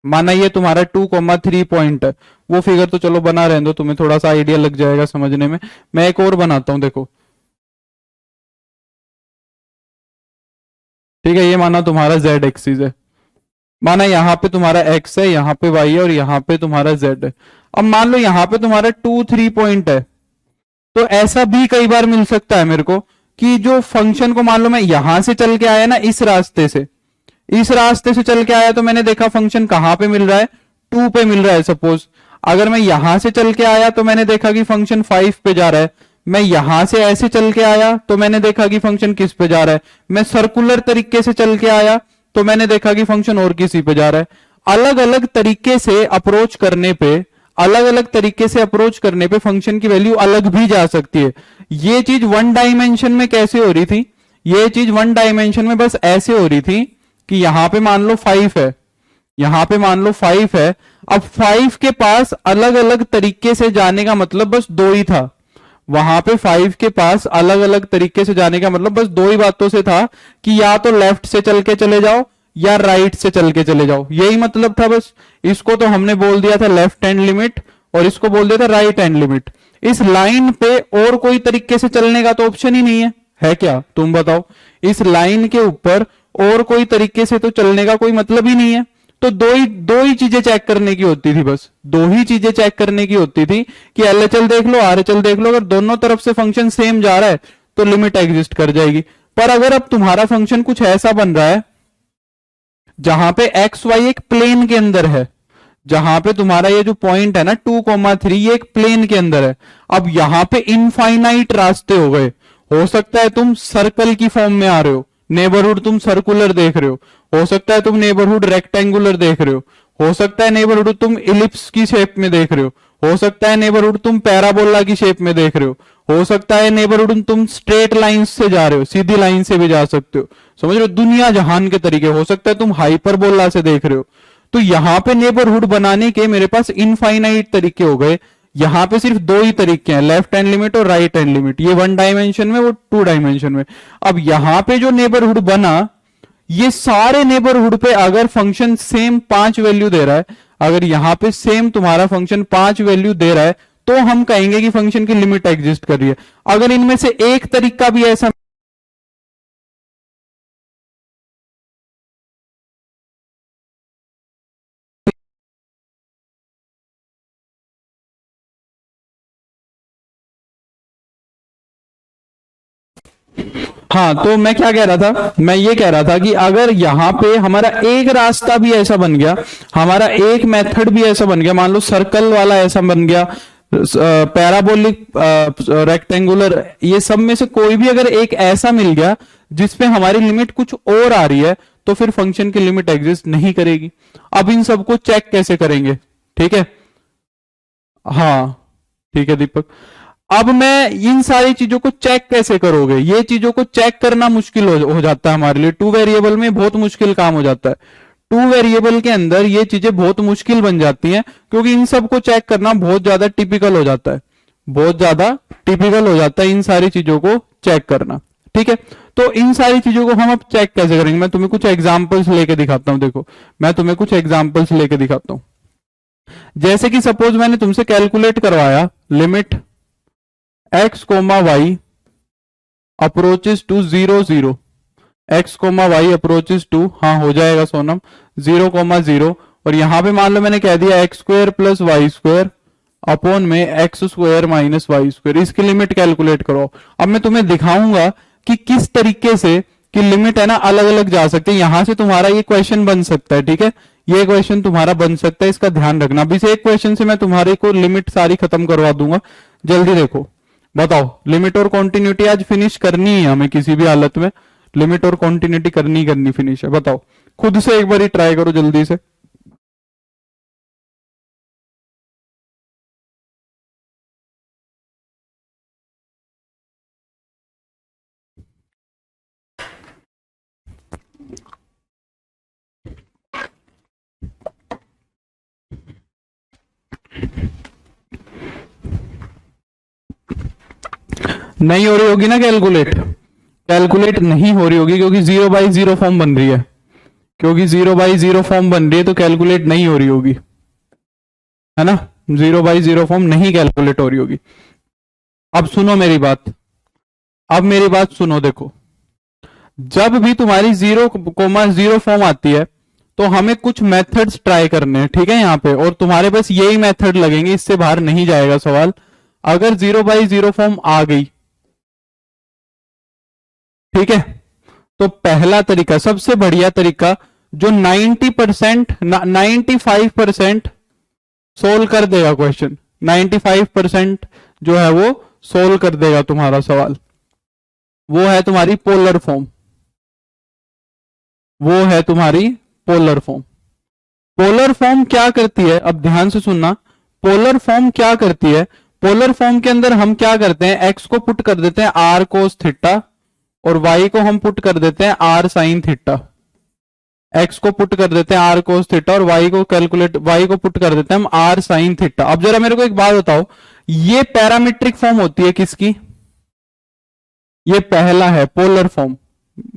माना ये तुम्हारा 2,3 पॉइंट है, वो फिगर तो चलो बना रहने दो, तुम्हें थोड़ा सा आइडिया लग जाएगा समझने में। मैं एक और बनाता हूं, देखो ठीक है, ये माना तुम्हारा z एक्सिस है, माना यहां पे तुम्हारा x है, यहां पे y है, और यहां पे तुम्हारा z है। अब मान लो यहां पे तुम्हारा 2-3 पॉइंट है, तो ऐसा भी कई बार मिल सकता है मेरे को कि जो फंक्शन को, मान लो मैं यहां से चल के आया ना, इस रास्ते से, इस रास्ते से चल के आया, तो मैंने देखा फंक्शन कहां पे मिल रहा है, 2 पे मिल रहा है सपोज। अगर मैं यहां से चल के आया तो मैंने देखा कि फंक्शन 5 पे जा रहा है। मैं यहां से ऐसे चल के आया तो मैंने देखा कि फंक्शन किस पे जा रहा है। मैं सर्कुलर तरीके से चल के आया तो मैंने देखा कि फंक्शन और किसी पे जा रहा है। अलग अलग तरीके से अप्रोच करने पे, अलग अलग तरीके से अप्रोच करने पे फंक्शन की वैल्यू अलग भी जा सकती है। ये चीज वन डायमेंशन में कैसे हो रही थी, ये चीज वन डायमेंशन में बस ऐसे हो रही थी कि यहां पे मान लो 5 है, यहां पे मान लो 5 है। अब 5 के पास अलग अलग तरीके से जाने का मतलब बस दो ही था, वहां पे 5 के पास अलग अलग तरीके से जाने का मतलब बस दो ही बातों से था कि या तो लेफ्ट से चल के चले जाओ या राइट से चल के चले जाओ, यही मतलब था बस। इसको तो हमने बोल दिया था लेफ्ट हैंड लिमिट और इसको बोल दिया था राइट हैंड लिमिट। इस लाइन पे और कोई तरीके से चलने का तो ऑप्शन ही नहीं है क्या, तुम बताओ। इस लाइन के ऊपर और कोई तरीके से तो चलने का कोई मतलब ही नहीं है। तो दो ही चीजें चेक करने की होती थी, बस दो ही चीजें चेक करने की होती थी कि एलएचएल देख लो, आरएचएल देख लो, अगर दोनों तरफ से फंक्शन सेम जा रहा है तो लिमिट एग्जिस्ट कर जाएगी। पर अगर अब तुम्हारा फंक्शन कुछ ऐसा बन रहा है, जहां पे एक्स वाई एक प्लेन के अंदर है, जहां पे तुम्हारा ये जो पॉइंट है ना 2,3 ये एक प्लेन के अंदर है। अब यहां पे इनफाइनाइट रास्ते हो गए। हो सकता है तुम सर्कल की फॉर्म में आ रहे हो, नेबरहुड तुम सर्कुलर देख रहे हो सकता है तुम नेबरहुड रेक्टेंगुलर देख रहे हो सकता है नेबरहुड तुम इलिप्स की शेप में देख रहे हो सकता है नेबरहुड तुम पैराबोला की शेप में देख रहे हो सकता है नेबरहुड तुम स्ट्रेट लाइन से जा रहे हो, सीधी लाइन से भी जा सकते हो, समझ रहे हो, दुनिया जहान के तरीके। हो सकता है तुम हाइपरबोला से देख रहे हो। तो यहां पे नेबरहुड बनाने के मेरे पास इनफाइनाइट तरीके हो गए। यहां पे सिर्फ दो ही तरीके हैं, लेफ्ट हैंड लिमिट और राइट हैंड लिमिट, ये 1 डायमेंशन में, वो 2 डायमेंशन में। अब यहां पे जो नेबरहुड बना, ये सारे नेबरहुड पे अगर फंक्शन सेम 5 वैल्यू दे रहा है, अगर यहां पे सेम तुम्हारा फंक्शन 5 वैल्यू दे रहा है, तो हम कहेंगे कि फंक्शन की लिमिट एग्जिस्ट कर रही है। अगर इनमें से एक तरीका भी ऐसा हाँ, तो मैं क्या कह रहा था, मैं ये कह रहा था कि अगर यहां पे हमारा एक रास्ता भी ऐसा बन गया, हमारा एक मेथड भी ऐसा बन गया, मान लो सर्कल वाला ऐसा बन गया, पैराबोलिक, रेक्टेंगुलर, ये सब में से कोई भी अगर एक ऐसा मिल गया जिसपे हमारी लिमिट कुछ और आ रही है, तो फिर फंक्शन की लिमिट एग्जिस्ट नहीं करेगी। अब इन सबको चेक कैसे करेंगे, ठीक है? हाँ ठीक है दीपक। अब मैं इन सारी चीजों को चेक कैसे करोगे, ये चीजों को चेक करना मुश्किल हो जाता है हमारे लिए। 2 वेरिएबल में बहुत मुश्किल काम हो जाता है। 2 वेरिएबल के अंदर ये चीजें बहुत मुश्किल बन जाती हैं, क्योंकि इन सबको चेक करना बहुत ज्यादा टिपिकल हो जाता है, बहुत ज्यादा टिपिकल हो जाता है इन सारी चीजों को चेक करना, ठीक है? तो इन सारी चीजों को हम अब चेक कैसे करेंगे, मैं तुम्हें कुछ एग्जाम्पल्स लेके दिखाता हूं। देखो, मैं तुम्हें कुछ एग्जाम्पल्स लेके दिखाता हूं। जैसे कि सपोज मैंने तुमसे कैलकुलेट करवाया limit x comma y approaches to 0 0, x comma y approaches to, हाँ हो जाएगा सोनम, 0,0, और यहां पे मान लो मैंने कह दिया x square plus y square upon में x square minus y square, इसकी लिमिट कैलकुलेट करो। अब मैं तुम्हें दिखाऊंगा कि किस तरीके से कि लिमिट है ना अलग अलग जा सकते हैं। यहां से तुम्हारा ये क्वेश्चन बन सकता है, ठीक है? ये क्वेश्चन तुम्हारा बन सकता है, इसका ध्यान रखना। अभी से एक क्वेश्चन से मैं तुम्हारे को लिमिट सारी खत्म करवा दूंगा। जल्दी देखो, बताओ, लिमिट और कॉन्टिन्यूटी आज फिनिश करनी है हमें, किसी भी हालत में लिमिट और कॉन्टिन्यूटी करनी फिनिश है। बताओ, खुद से एक बार ही ट्राई करो जल्दी से। नहीं हो रही होगी ना कैलकुलेट, कैलकुलेट नहीं हो रही होगी क्योंकि 0/0 फॉर्म बन रही है, क्योंकि 0/0 फॉर्म बन रही है तो कैलकुलेट नहीं हो रही होगी, है ना? 0/0 फॉर्म नहीं कैलकुलेट हो रही होगी। अब सुनो मेरी बात, अब मेरी बात सुनो। देखो, जब भी तुम्हारी 0,0 फॉर्म आती है तो हमें कुछ मेथड्स ट्राई करने हैं, ठीक है? यहां पे, और तुम्हारे पास यही मेथड लगेंगे, इससे बाहर नहीं जाएगा सवाल। अगर 0/0 फॉर्म आ गई, ठीक है, तो पहला तरीका, सबसे बढ़िया तरीका, जो 90%, 95% सोल्व कर देगा क्वेश्चन, 95% जो है वो सोल्व कर देगा तुम्हारा सवाल, वो है तुम्हारी पोलर फॉर्म, वो है तुम्हारी पोलर फॉर्म। पोलर फॉर्म क्या करती है, अब ध्यान से सुनना। पोलर फॉर्म क्या करती है, पोलर फॉर्म के अंदर हम क्या करते हैं, एक्स को पुट कर देते हैं आर कोस थीटा, और वाई को हम पुट कर देते हैं आर साइन थीटा। एक्स को पुट कर देते हैं आर कोस थीटा, और वाई को पुट कर देते हैं हम आर साइन थीटा। अब जरा मेरे को एक बात बताओ, ये पैरामीट्रिक फॉर्म होती है किसकी? ये पहला है पोलर फॉर्म।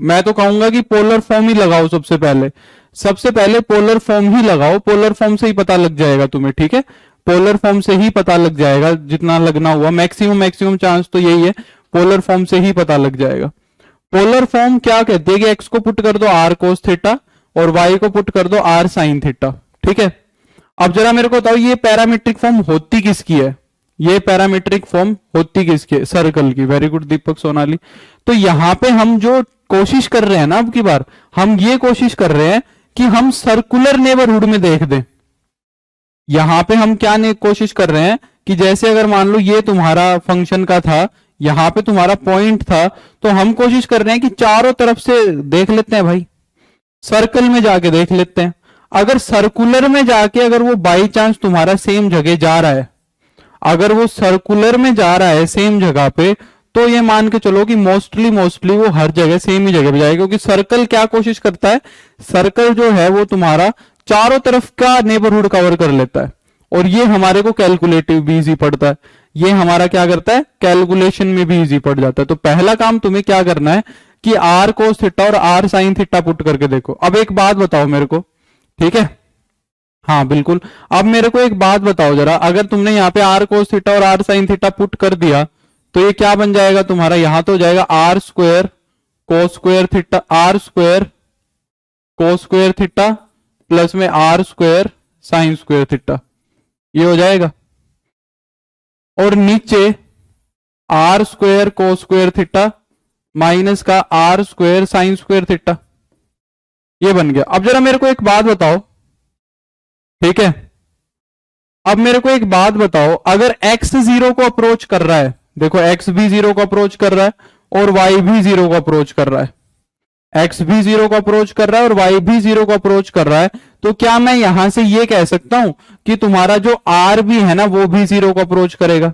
मैं तो कहूंगा कि पोलर फॉर्म ही लगाओ सबसे पहले, सबसे पहले पोलर फॉर्म ही लगाओ, पोलर फॉर्म से ही पता लग जाएगा तुम्हें, ठीक है? पोलर फॉर्म से ही पता लग जाएगा, जितना लगना हुआ, मैक्सिमम चांस तो यही है, पोलर फॉर्म से ही पता लग जाएगा। पोलर फॉर्म क्या कहती है कि एक्स को पुट कर दो आर कोस थीटा और वाई को पुट कर दो आर साइन थीटा, ठीक है? अब जरा मेरे को बताओ, ये पैरामीट्रिक फॉर्म होती किसकी है? ये पैरामीट्रिक फॉर्म होती किसकी है? सर्कल की। वेरी गुड दीपक सोनाली। तो यहां पे हम जो कोशिश कर रहे हैं ना, अब की बार हम ये कोशिश कर रहे हैं कि हम सर्कुलर नेबरहुड में देख दें। यहां पे हम क्या कोशिश कर रहे हैं कि जैसे अगर मान लो ये तुम्हारा फंक्शन का था, यहां पे तुम्हारा पॉइंट था, तो हम कोशिश कर रहे हैं कि चारों तरफ से देख लेते हैं भाई, सर्कल में जाके देख लेते हैं। अगर सर्कुलर में जाके अगर वो बाई चांस तुम्हारा सेम जगह जा रहा है, अगर वो सर्कुलर में जा रहा है सेम जगह पे, तो ये मान के चलो कि मोस्टली वो हर जगह सेम ही जगह पे जाएगा, क्योंकि सर्कल क्या कोशिश करता है, सर्कल जो है वो तुम्हारा चारों तरफ का नेबरहुड कवर कर लेता है, और ये हमारे को कैलकुलेटिव भी इजी पड़ता है, ये हमारा क्या करता है, कैलकुलेशन में भी इजी पड़ जाता है। तो पहला काम तुम्हें क्या करना है कि आर कोस थीटा और आर साइन थीटा पुट करके देखो। अब एक बात बताओ मेरे को, ठीक है, हाँ बिल्कुल, अब मेरे को एक बात बताओ जरा, अगर तुमने यहाँ पे आर कोस थीटा और आर साइन थीटा पुट कर दिया तो ये क्या बन जाएगा तुम्हारा, यहां तो हो जाएगा r square cos square theta, r square cos square theta plus में r square sine square theta, ये हो जाएगा। और नीचे r square cos square theta minus का r square sine square theta, ये बन गया। अब जरा मेरे को एक बात बताओ, ठीक है, अब मेरे को एक बात बताओ, अगर x 0 को अप्रोच कर रहा है, देखो x भी 0 को अप्रोच कर रहा है और y भी 0 को अप्रोच कर रहा है, x भी 0 को अप्रोच कर रहा है और y भी 0 को अप्रोच कर रहा है, तो क्या मैं यहां से ये कह सकता हूं कि तुम्हारा जो r भी है ना वो भी 0 को अप्रोच करेगा,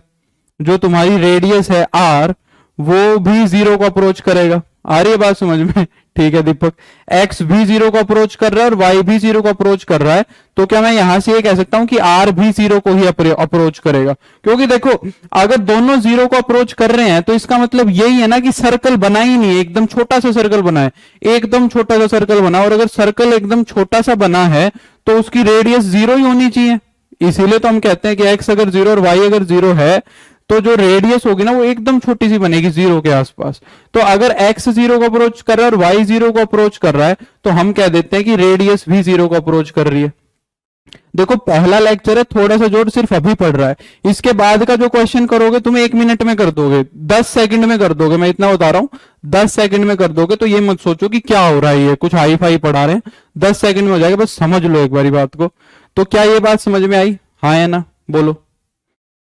जो तुम्हारी रेडियस है r वो भी 0 को अप्रोच करेगा। आ रही है बात समझ में, ठीक है दीपक, x भी 0 को अप्रोच कर रहा है और y भी 0 को अप्रोच कर रहा है, तो क्या मैं यहां से ये कह सकता हूं कि r भी 0 को ही अप्रोच करेगा, क्योंकि देखो अगर दोनों 0 को अप्रोच कर रहे हैं तो इसका मतलब यही है ना कि सर्कल बना ही नहीं है, एकदम छोटा सा सर्कल बना है, एकदम छोटा सा सर्कल बना, और अगर सर्कल एकदम छोटा सा बना है तो उसकी रेडियस 0 ही होनी चाहिए। इसीलिए तो हम कहते हैं कि x अगर 0 और y अगर 0 है तो जो रेडियस होगी ना वो एकदम छोटी सी बनेगी 0 के आसपास। तो अगर x 0 को अप्रोच कर रहा है और y 0 को अप्रोच कर रहा है तो हम कह देते हैं कि रेडियस भी 0 को अप्रोच कर रही है। देखो पहला लेक्चर है, थोड़ा सा जोड़ सिर्फ अभी पढ़ रहा है, इसके बाद का जो क्वेश्चन करोगे तुम 1 मिनट में कर दोगे, 10 सेकंड में कर दोगे, मैं इतना बता रहा हूं, 10 सेकंड में कर दोगे। तो ये मत सोचो कि क्या हो रहा है, ये कुछ हाई फाई पढ़ा रहे हैं, 10 सेकंड में हो जाएगा, बस समझ लो एक बारी बात को। तो क्या ये बात समझ में आई, हाँ या ना, बोलो,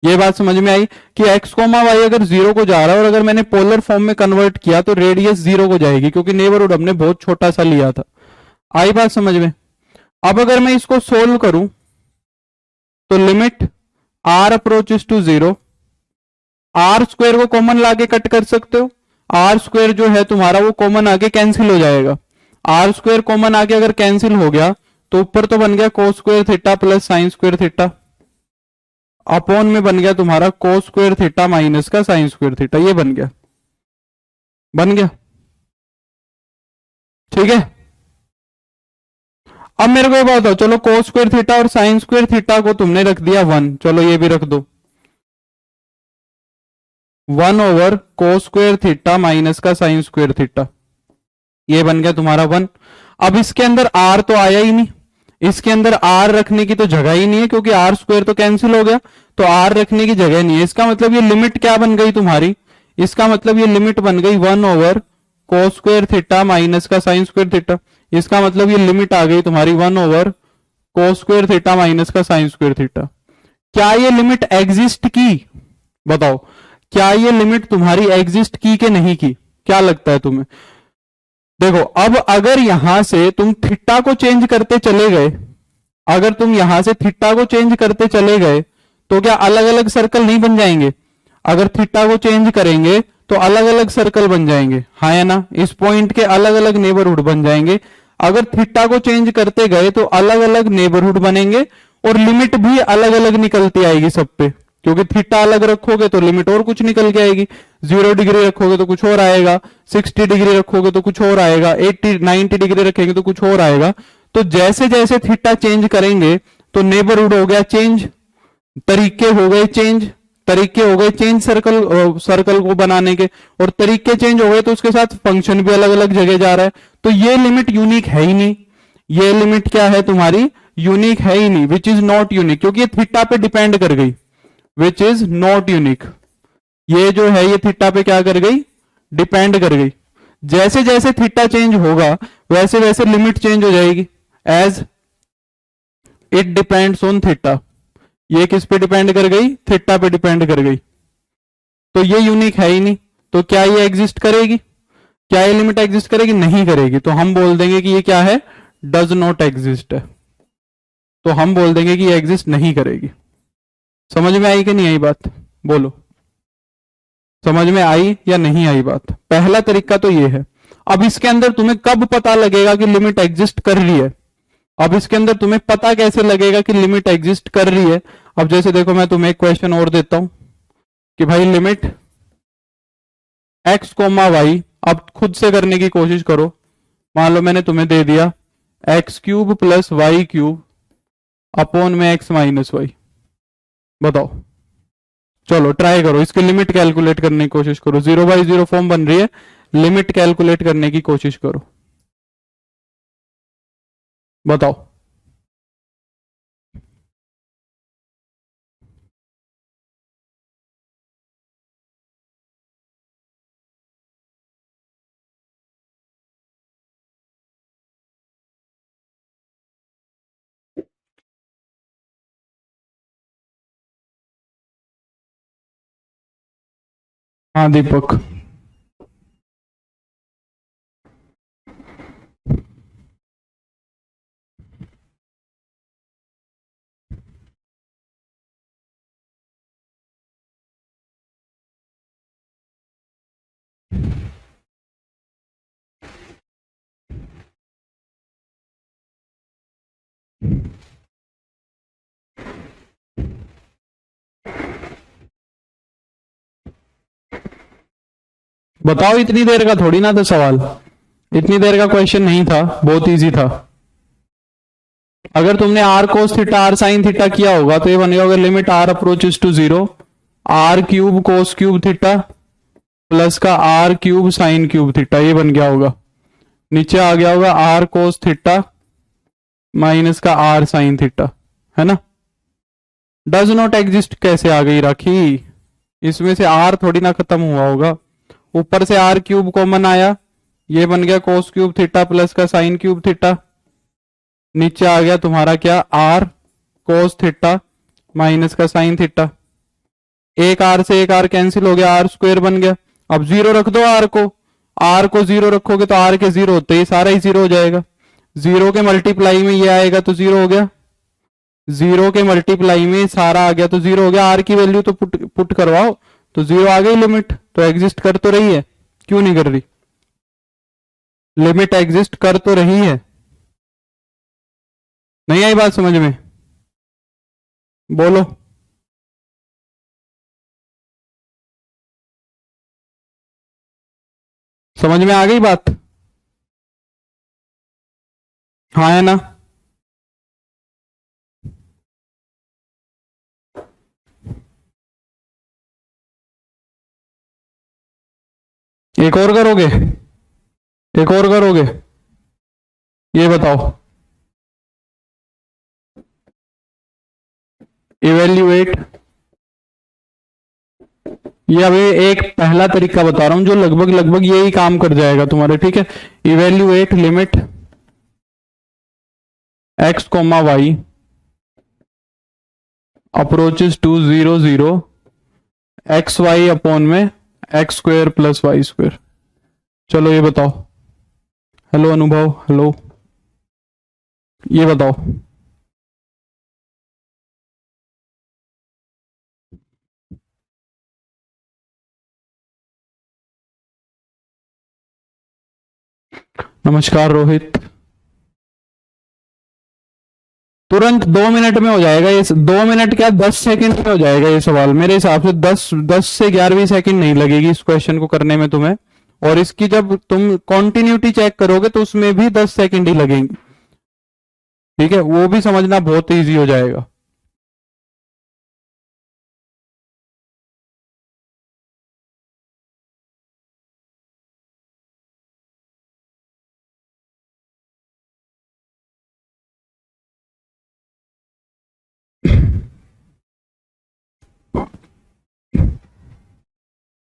ये बात समझ में आई कि x कोमा वाई अगर 0 को जा रहा है और अगर मैंने पोलर फॉर्म में कन्वर्ट किया तो रेडियस 0 को जाएगी, क्योंकि नेबरहुड हमने बहुत छोटा सा लिया था। आई बात समझ में। अब अगर मैं इसको सोल्व करूं तो limit r approaches to 0, r square को कॉमन लाके कट कर सकते हो, आर स्क्वायर जो है तुम्हारा वो कॉमन आके कैंसिल हो जाएगा, आर स्क्वायर कॉमन आके अगर कैंसिल हो गया तो ऊपर तो बन गया कोस square theta plus sign square theta, upon में बन गया तुम्हारा कोस स्क्वायर थीटा माइनस का साइन स्क्वायर थीटा, ये बन गया, बन गया, ठीक है। अब मेरे को ये बात बताओ, चलो कोस स्क्वायर थीटा और साइन स्क्वायर थीटा को तुमने रख दिया 1, चलो ये भी रख दो, 1 ओवर कोस स्क्वायर थीटा माइनस का साइन स्क्वायर थीटा, ये बन गया तुम्हारा 1। अब इसके अंदर r तो आया ही नहीं, इसके अंदर r रखने की तो जगह ही नहीं है, क्योंकि r स्क्वायर तो कैंसिल हो गया, तो r रखने की जगह नहीं है। इसका मतलब ये लिमिट क्या बन गई तुम्हारी, इसका मतलब ये लिमिट बन गई 1 ओवर कोस स्क्वायर थीटा माइनस का साइन स्क्वायर थीटा, इसका मतलब ये लिमिट आ गई तुम्हारी 1 ओवर कोस स्क्वायर थीटा माइनस का साइन स्क्वायर थीटा। क्या ये लिमिट एग्जिस्ट की, बताओ, क्या ये लिमिट तुम्हारी एग्जिस्ट की कि नहीं की, क्या लगता है तुम्हें। देखो अब अगर यहां से तुम थीटा को चेंज करते चले गए, अगर तुम यहां से थीटा को चेंज करते चले गए तो क्या अलग अलग सर्कल नहीं बन जाएंगे, अगर थीटा को चेंज करेंगे तो अलग अलग सर्कल बन जाएंगे, हाँ या ना, इस पॉइंट के अलग अलग नेबरहुड बन जाएंगे। अगर थीटा को चेंज करते गए तो अलग अलग नेबरहुड बनेंगे और लिमिट भी अलग अलग निकलती आएगी सब पे, क्योंकि थीटा अलग रखोगे तो लिमिट और कुछ निकल के आएगी, 0 डिग्री रखोगे तो कुछ और आएगा, 60 डिग्री रखोगे तो कुछ और आएगा, 80 90 डिग्री रखेंगे तो कुछ और आएगा। तो जैसे जैसे थीटा चेंज करेंगे तो नेबरहुड हो गया चेंज, तरीके हो गए चेंज, तरीके हो गए चेंज सर्कल को बनाने के, और तरीके चेंज हो गए तो उसके साथ फंक्शन भी अलग अलग जगह जा रहा है। तो ये लिमिट यूनिक है ही नहीं, ये लिमिट क्या है तुम्हारी, यूनिक है ही नहीं, विच इज नॉट यूनिक, क्योंकि ये थीटा पे डिपेंड कर गई, विच इज नॉट यूनिक, ये जो है ये थीटा पे क्या कर गई, डिपेंड कर गई। जैसे जैसे थीटा चेंज होगा वैसे वैसे लिमिट चेंज हो जाएगी, as it depends on theta. ये किस पे डिपेंड कर गई? थीटा पे डिपेंड कर गई। तो ये यूनिक है ही नहीं, तो क्या ये एग्जिस्ट करेगी? क्या ये लिमिट एग्जिस्ट करेगी? नहीं करेगी। तो हम बोल देंगे कि ये क्या है? डज नॉट एग्जिस्ट है। तो हम बोल देंगे कि ये एग्जिस्ट नहीं करेगी। समझ में आई कि नहीं आई बात? बोलो, समझ में आई या नहीं आई बात? पहला तरीका तो ये है। अब इसके अंदर तुम्हें कब पता लगेगा कि लिमिट एग्जिस्ट कर रही है? अब इसके अंदर तुम्हें पता कैसे लगेगा कि लिमिट एग्जिस्ट कर रही है? अब जैसे देखो, मैं तुम्हें एक क्वेश्चन और देता हूं कि भाई लिमिट x कोमा वाई, अब खुद से करने की कोशिश करो। मान लो मैंने तुम्हें दे दिया x cube plus y cube upon में एक्स माइनस वाई। बताओ, चलो ट्राई करो, इसकी लिमिट कैलकुलेट करने की कोशिश करो। 0/0 फॉर्म बन रही है, लिमिट कैलकुलेट करने की कोशिश करो। बताओ। हाँ दीपक। बताओ, इतनी देर का थोड़ी ना था सवाल, इतनी देर का क्वेश्चन नहीं था, बहुत इजी था। अगर तुमने r cos theta r sine theta किया होगा तो ये बनेगा, अगर limit r approaches to 0 r cube cos cube theta plus का r cube sine cube theta, ये बन गया होगा। नीचे आ गया होगा आर कोस थीटा माइनस का आर साइन थीटा, है ना। डज नॉट एग्जिस्ट कैसे आ गई राखी? इसमें से आर थोड़ी ना खत्म हुआ होगा, ऊपर से आर क्यूब कॉमन आया, ये बन गया कोस क्यूब थीटा प्लस का साइन क्यूब थीटा। नीचे आ गया तुम्हारा क्या? आर कोस थीटा माइनस का साइन थीटा। एक आर से एक आर कैंसिल हो गया, आर स्क्वायर बन गया। अब 0 रख दो आर को, आर को 0 रखोगे तो आर के 0 होते ही सारा ही 0 हो जाएगा। 0 के मल्टीप्लाई में ये आएगा तो 0 हो गया, 0 के मल्टीप्लाई में सारा आ गया तो 0 हो गया। आर की वैल्यू तो पुट करवाओ तो 0 आ गई लिमिट, तो एग्जिस्ट कर तो रही है। क्यों नहीं कर रही? लिमिट एग्जिस्ट कर तो रही है। नहीं आई बात समझ में? बोलो। समझ में आ गई बात? हाँ है ना? एक और करोगे? एक और करोगे? ये बताओ। इवेल्युएट, ये अभी एक पहला तरीका बता रहा हूं जो लगभग लगभग यही काम कर जाएगा तुम्हारे, ठीक है। Evaluate limit x comma y approaches to 0 0 x y upon में x square plus y square. चलो ये बताओ। हेलो अनुभव, हेलो, ये बताओ। नमस्कार रोहित। तुरंत 2 मिनट में हो जाएगा ये, 2 मिनट क्या 10 सेकंड में हो जाएगा ये सवाल मेरे हिसाब से। 10 से 11 सेकंड नहीं लगेगी इस क्वेश्चन को करने में तुम्हें, और इसकी जब तुम कॉन्टिन्यूटी चेक करोगे तो उसमें भी 10 सेकंड ही लगेंगे, ठीक है। वो भी समझना बहुत इजी हो जाएगा।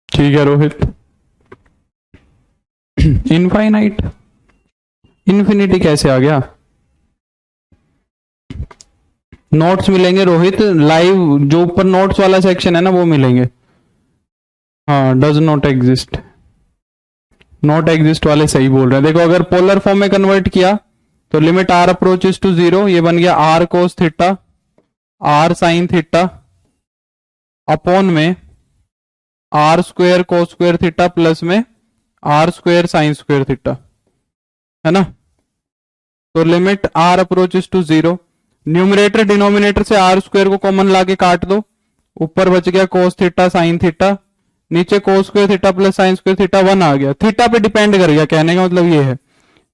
ठीक है रोहित। इनफाइनाइट, इन्फिनिटी कैसे आ गया? नोट्स मिलेंगे रोहित, लाइव जो ऊपर नोट्स वाला सेक्शन है ना वो मिलेंगे। हाँ, does not exist, not exist वाले सही बोल रहे हैं। देखो अगर पोलर फॉर्म में कन्वर्ट किया तो limit r approaches to zero, ये बन गया r cos theta r sine theta upon में r square cos square theta plus में r square sine square theta, है ना। तो limit r approaches to zero, numerator denominator से आर स्क्वेयर को कॉमन लाके काट दो, ऊपर बच गया कोस थीटा साइन थीटा, नीचे कोस square theta plus sign square theta 1 आ गया। थीटा पे डिपेंड कर गया, कहने का मतलब ये है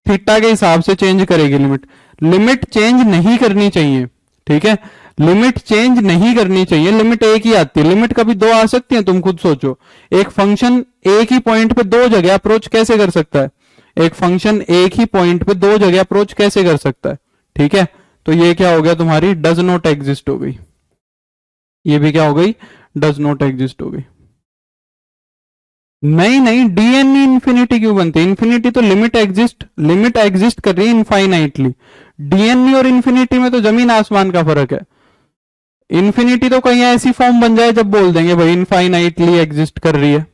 थीटा के हिसाब से चेंज करेगी लिमिट। लिमिट चेंज नहीं करनी चाहिए, ठीक है, लिमिट चेंज नहीं करनी चाहिए, लिमिट एक ही आती है। लिमिट कभी दो आ सकती है, तुम खुद सोचो। एक फंक्शन एक ही पॉइंट पे दो जगह अप्रोच कैसे कर सकता है, एक फंक्शन एक ही पॉइंट पे दो जगह अप्रोच कैसे कर सकता है, ठीक है। तो ये क्या हो गया तुम्हारी डज नॉट एग्जिस्ट हो गई, ये भी क्या हो गई डज नॉट एग्जिस्ट हो गई। नहीं नहीं, डीएन इंफिनिटी क्यों बनती है, इंफिनिटी तो लिमिट एग्जिस्ट कर रही है इनफाइनाइटली। डीएनई और इंफिनिटी में तो जमीन आसमान का फर्क है। इंफिनिटी तो कहीं ऐसी फॉर्म बन जाए जब बोल देंगे भाई इनफाइनाइटली एग्जिस्ट कर रही है,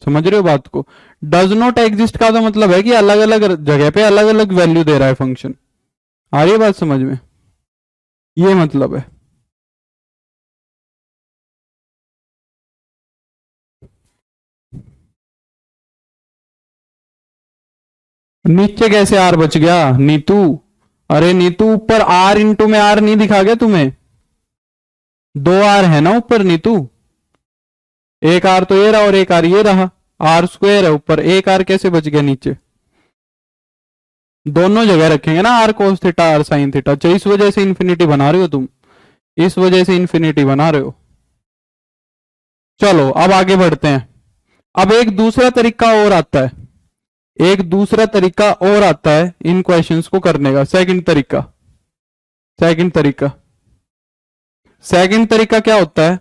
समझ रहे हो बात को। डज नॉट एग्जिस्ट का तो मतलब है कि अलग अलग जगह पे अलग अलग वैल्यू दे रहा है फंक्शन। आ रही है बात समझ में, ये मतलब है। नीचे कैसे आर बच गया नीतू, अरे नीतू ऊपर आर इंटू में आर नहीं दिखा गया तुम्हें, दो आर है ना ऊपर नीतू, एक आर तो ये रहा और एक आर ये रहा, आर स्क्वेयर है ऊपर, एक आर कैसे बच गया नीचे। दोनों जगह रखेंगे ना r cos theta r sine theta, तो इस वजह से इंफिनिटी बना रहे हो तुम, इस वजह से इंफिनिटी बना रहे हो। चलो अब आगे बढ़ते हैं। अब एक दूसरा तरीका और आता है, एक दूसरा तरीका और आता है इन क्वेश्चंस को करने का। सेकंड तरीका, सेकंड तरीका, सेकंड तरीका क्या होता है,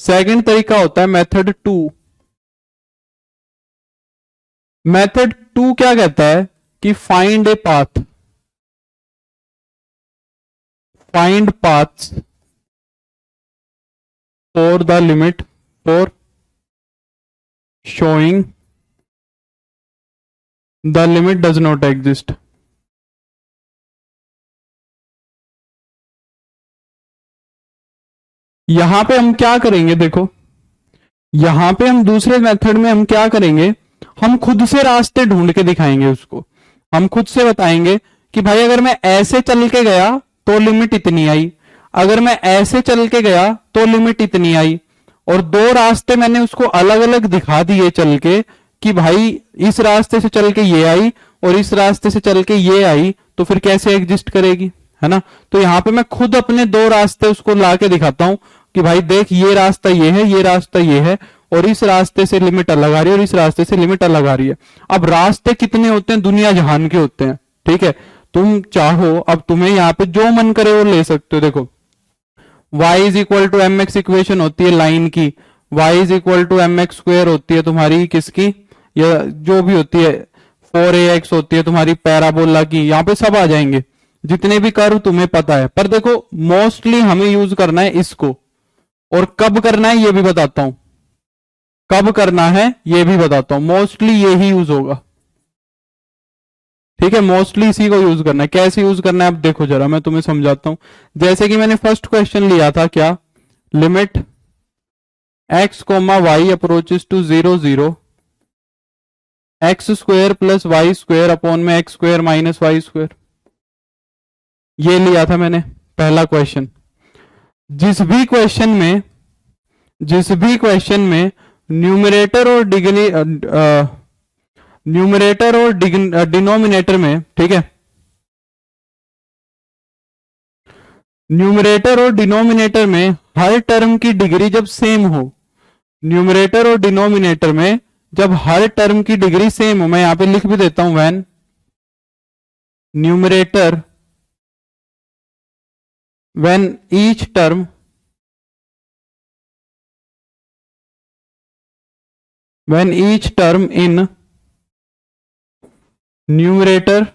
सेकंड तरीका होता है मेथड टू। मेथड टू क्या कहता है कि find a path, find paths for the limit for showing the limit does not exist. यहां पे हम क्या करेंगे देखो, यहां पे हम दूसरे मेथड में हम क्या करेंगे, हम खुद से रास्ते ढूंढ के दिखाएंगे उसको। हम खुद से बताएंगे कि भाई अगर मैं ऐसे चल के गया तो लिमिट इतनी आई, अगर मैं ऐसे चल के गया तो लिमिट इतनी आई, और दो रास्ते मैंने उसको अलग अलग दिखा दिए चल के कि भाई इस रास्ते से चल के ये आई और इस रास्ते से चल के ये आई, तो फिर कैसे एग्जिस्ट करेगी, है ना। तो यहां पे मैं खुद अपने दो रास्ते उसको ला के दिखाता हूं कि भाई देख ये रास्ता ये है, ये रास्ता ये है, और इस रास्ते से लिमिट अलग आ रही है और इस रास्ते से लिमिट अलग आ रही है। अब रास्ते कितने होते हैं, दुनिया जहान के होते हैं, ठीक है। तुम चाहो अब तुम्हें यहाँ पे जो मन करे वो ले सकते हो। देखो y is equal to m x equation होती है लाइन की, y is equal to m x square होती है तुम्हारी किसकी, या जो भी होती है 4ax होती है तुम्हारी पैराबोला की, यहाँ पे सब आ जाएंगे जितने भी कर्व तुम्हें पता है। पर देखो मोस्टली हमें यूज करना है इसको, और कब करना है ये भी बताता हूं, कब करना है ये भी बताता हूं, मोस्टली ये ही यूज होगा, ठीक है। मोस्टली इसी को यूज करना है, कैसे यूज करना है अब देखो जरा मैं तुम्हें समझाता हूं। जैसे कि मैंने फर्स्ट क्वेश्चन लिया था क्या, limit x comma y approaches to 0 0 x square plus y square upon में x square minus y square, ये लिया था मैंने पहला क्वेश्चन। जिस भी क्वेश्चन में, जिस भी क्वेश्चन में न्यूमरेटर और डिग्री न्यूमरेटर और डिनोमिनेटर में, ठीक है, न्यूमरेटर और डिनोमिनेटर में हर टर्म की डिग्री जब सेम हो, न्यूमरेटर और डिनोमिनेटर में जब हर टर्म की डिग्री सेम हो, मैं यहां पे लिख भी देता हूं when numerator, when each term, when each term in numerator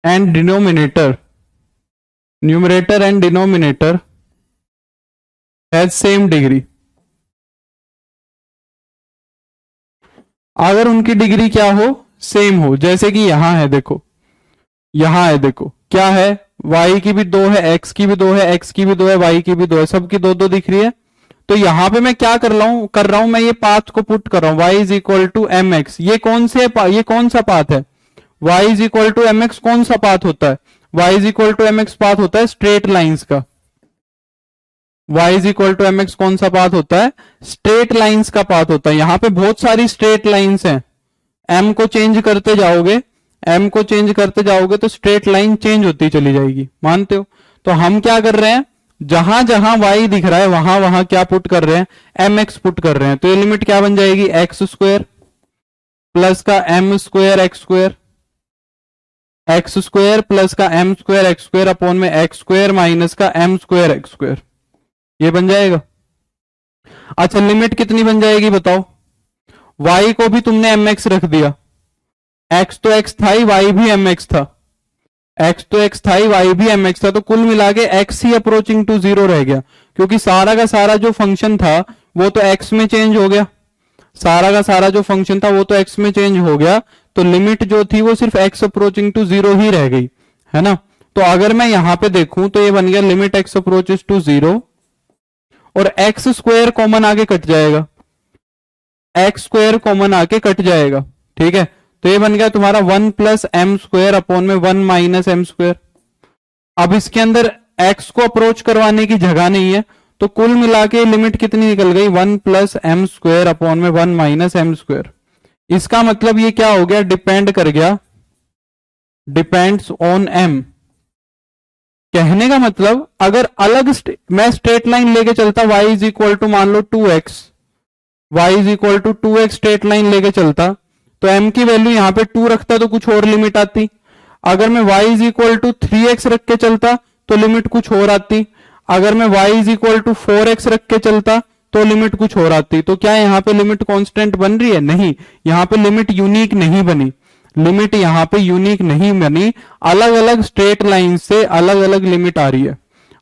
and denominator, numerator and denominator has same degree. अगर उनकी डिग्री क्या हो, सेम हो, जैसे कि यहां है देखो, यहां है देखो क्या है, y की भी 2 है, x की भी 2 है, x की भी 2 है, y की भी 2 है, सबकी 2 2 दिख रही है। तो यहां पे मैं क्या कर रहा हूं, मैं ये पाथ को पुट कर रहा हूं, y is equal to m x. ये कौन सा पाथ है, y is equal to m x कौन सा पाथ होता है, y is equal to m x path होता है स्ट्रेट लाइंस का। y is equal to m x कौन सा पाथ होता है, स्ट्रेट लाइंस का पाथ होता है। यहां पे बहुत सारी स्ट्रेट लाइंस हैं, m को चेंज करते जाओगे, m को चेंज करते जाओगे तो स्ट्रेट लाइन चेंज होती चली जाएगी, मानते हो। तो हम क्या कर रहे हैं, जहां जहां y दिख रहा है वहां वहां क्या पुट कर रहे हैं, mx पुट कर रहे हैं। तो ये लिमिट क्या बन जाएगी, एक्स स्क्वायर प्लस का m square x square, x square plus का m square x square upon में एक्स स्क्वायर माइनस का एम स्क्वायर एक्स स्क्वायर, ये बन जाएगा। अच्छा लिमिट कितनी बन जाएगी बताओ, y को भी तुमने mx रख दिया, x तो x था ही, y भी mx था, x तो x था ही, y भी mx था, तो कुल मिला के x ही अप्रोचिंग टू 0 रह गया, क्योंकि सारा का सारा जो फंक्शन था वो तो x में चेंज हो गया, सारा का सारा जो फंक्शन था वो तो x में चेंज हो गया, तो लिमिट जो थी वो सिर्फ x अप्रोचिंग टू 0 ही रह गई, है ना। तो अगर मैं यहां पे देखूं तो ये बन गया लिमिट x अप्रोचेस टू 0, और एक्स स्क्वायर कॉमन आके कट जाएगा, एक्स स्क्वायर कॉमन आके कट जाएगा, ठीक है। तो ये बन गया तुम्हारा 1 प्लस एम स्क्वायर अपॉन में 1 माइनस एम स्क्वायर। अब इसके अंदर एक्स को अप्रोच करवाने की जगह नहीं है, तो कुल मिला के लिमिट कितनी निकल गई, 1 प्लस एम स्क्वायर अपॉन में 1 माइनस एम स्क्वायर। इसका मतलब ये क्या हो गया, डिपेंड कर गया, डिपेंड्स ऑन एम। कहने का मतलब अगर अलग मैं स्ट्रेट लाइन लेके चलता, y इज इक्वल टू मान लो 2x, y is equal to 2x straight line लेके चलता, तो m की वैल्यू यहां पे 2 रखता तो कुछ और लिमिट आती। अगर मैं y is equal to 3x रख के चलता तो लिमिट कुछ और आती। अगर मैं y is equal to 4x रख के चलता तो लिमिट कुछ और आती। तो क्या यहां पे लिमिट कांस्टेंट बन रही है, नहीं, यहां पे लिमिट यूनिक नहीं बनी, लिमिट यहां पे यूनिक नहीं बनी, अलग अलग स्ट्रेट लाइन से अलग अलग लिमिट आ रही है,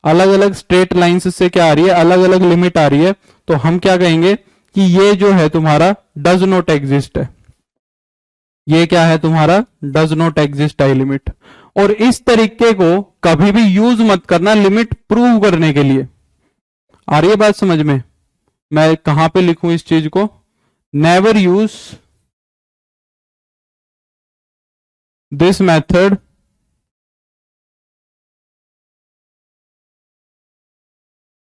अलग अलग स्ट्रेट लाइंस से क्या आ रही है, अलग अलग लिमिट आ रही है। तो हम क्या कहेंगे कि ये जो है तुम्हारा डज नॉट एग्जिस्ट है, ये क्या है तुम्हारा डज नॉट एग्जिस्ट है लिमिट। और इस तरीके को कभी भी यूज मत करना लिमिट प्रूव करने के लिए। आ रही है बात समझ में, मैं कहां पे लिखूं इस चीज को, never use this method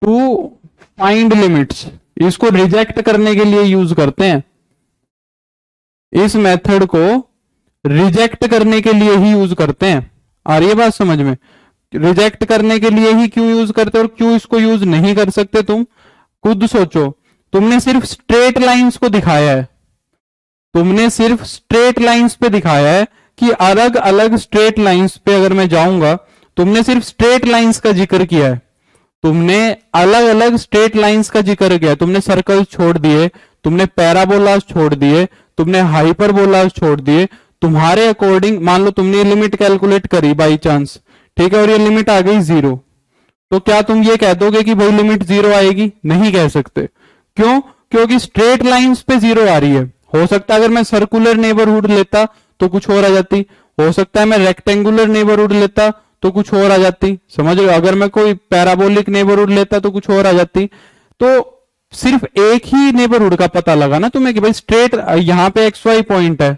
to find limits, इसको रिजेक्ट करने के लिए यूज करते हैं, इस मेथड को रिजेक्ट करने के लिए ही यूज करते हैं। आ रही है बात समझ में, रिजेक्ट करने के लिए ही क्यों यूज करते हैं और क्यों इसको यूज नहीं कर सकते, तुम खुद सोचो। तुमने सिर्फ स्ट्रेट लाइंस को दिखाया है, तुमने सिर्फ स्ट्रेट लाइंस पे दिखाया है कि अलग अलग स्ट्रेट लाइंस पे अगर मैं जाऊंगा, तुमने सिर्फ स्ट्रेट लाइंस का जिक्र किया है, तुमने अलग अलग स्ट्रेट लाइंस का जिक्र किया, तुमने सर्कल छोड़ दिए, तुमने पैराबोलास छोड़ दिए, तुमने हाइपरबोलास छोड़ दिए। तुम्हारे अकॉर्डिंग मान लो तुमने लिमिट कैलकुलेट करी बाई चांस, ठीक है, और ये लिमिट आ गई 0, तो क्या तुम ये कह दोगे कि भाई लिमिट 0 आएगी, नहीं कह सकते। क्यों, क्योंकि स्ट्रेट लाइंस पे 0 आ रही है। हो सकता है अगर मैं सर्कुलर नेबरहुड लेता तो कुछ और आ जाती, हो सकता है मैं रेक्टेंगुलर नेबरहुड लेता तो कुछ और आ जाती, समझ रहे हो, अगर मैं कोई पैराबोलिक नेबरहुड लेता तो कुछ और आ जाती। तो सिर्फ एक ही नेबरहुड का पता लगा ना तुम्हें कि भाई स्ट्रेट यहां पे एक्स वाई पॉइंट है,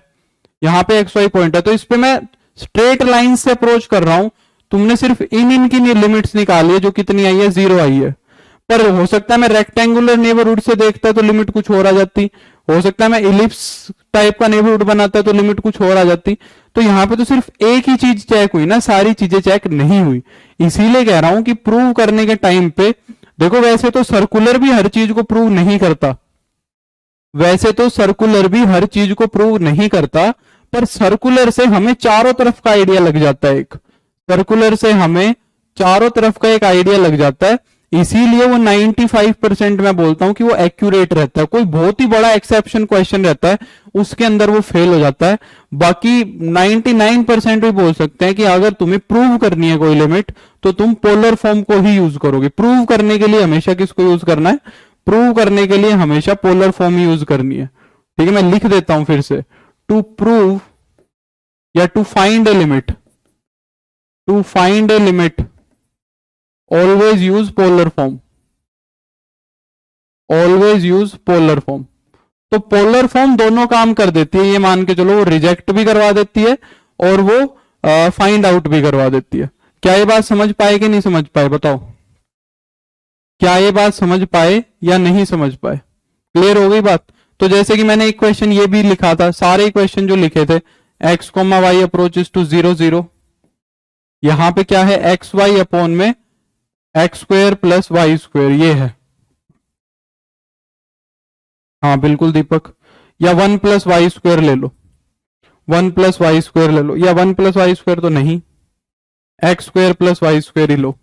यहां पे एक्स वाई पॉइंट है, तो इस पे मैं स्ट्रेट लाइन से अप्रोच कर रहा हूं। तुमने सिर्फ इनकी लिमिट्स निकाली है, जो कितनी आई है, 0 आई है। पर हो सकता है मैं रेक्टेंगुलर नेबरहुड से देखता तो लिमिट कुछ और आ जाती, हो सकता है मैं इलिप्स टाइप का नेबरहुड बनाता तो लिमिट कुछ और आ जाती। तो यहां पे तो सिर्फ एक ही चीज चेक हुई ना, सारी चीजें चेक नहीं हुई। इसीलिए कह रहा हूं कि प्रूव करने के टाइम पे देखो, वैसे तो सर्कुलर भी हर चीज को प्रूव नहीं करता, वैसे तो सर्कुलर भी हर चीज को प्रूव नहीं करता, पर सर्कुलर से हमें चारों तरफ का आइडिया लग जाता है। एक सर्कुलर से हमें चारों तरफ का एक आइडिया लग जाता है। इसीलिए वो 95% मैं बोलता हूं कि वो एक्यूरेट रहता है। कोई बहुत ही बड़ा एक्सेप्शन क्वेश्चन रहता है उसके अंदर वो फेल हो जाता है, बाकी 99% भी बोल सकते हैं कि अगर तुम्हें प्रूव करनी है कोई लिमिट तो तुम पोलर फॉर्म को ही यूज करोगे। प्रूव करने के लिए हमेशा किसको यूज करना है? प्रूव करने के लिए हमेशा पोलर फॉर्म ही यूज करनी है। ठीक है, मैं लिख देता हूं फिर से, टू प्रूव या to find a limit, to find a limit always use polar form, always use polar form. तो पोलर फॉर्म दोनों काम कर देती है, ये मान के चलो, वो रिजेक्ट भी करवा देती है और वो फाइंड आउट भी करवा देती है। क्या ये बात समझ पाए कि नहीं समझ पाए बताओ? क्या ये बात समझ पाए या नहीं समझ पाए? क्लियर हो गई बात? तो जैसे कि मैंने एक क्वेश्चन ये भी लिखा था, सारे क्वेश्चन जो लिखे थे, x comma y approaches to 0 0, यहां पे क्या है? एक्स वाई अपॉन में x square plus y square, ये है। हाँ बिल्कुल दीपक, या 1 प्लस वाई स्क्वेयर ले लो, 1 प्लस वाई स्क्वेयर ले लो, या 1 प्लस वाई स्क्वेयर तो नहीं, x square plus y square ही लो।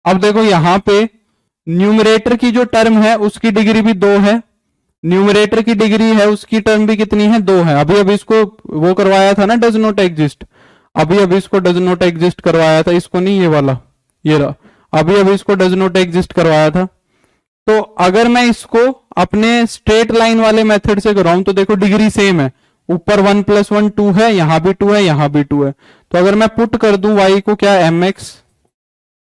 अब देखो यहां पे न्यूमरेटर की जो टर्म है उसकी डिग्री भी 2 है, न्यूमरेटर की डिग्री है उसकी टर्म भी कितनी है? 2 है। अभी अभी इसको वो करवाया था ना, डज नॉट एग्जिस्ट, अभी अभी इसको डज नॉट एग्जिस्ट करवाया था, इसको नहीं, ये वाला, ये रहा, अभी अभी इसको डज नॉट एग्जिस्ट करवाया था। तो अगर मैं इसको अपने स्ट्रेट लाइन वाले मेथड से कराऊं तो देखो डिग्री सेम है, ऊपर 1 प्लस 1 2 है, यहां भी 2 है, यहां भी 2 है। तो अगर मैं पुट कर दूं y को क्या? mx,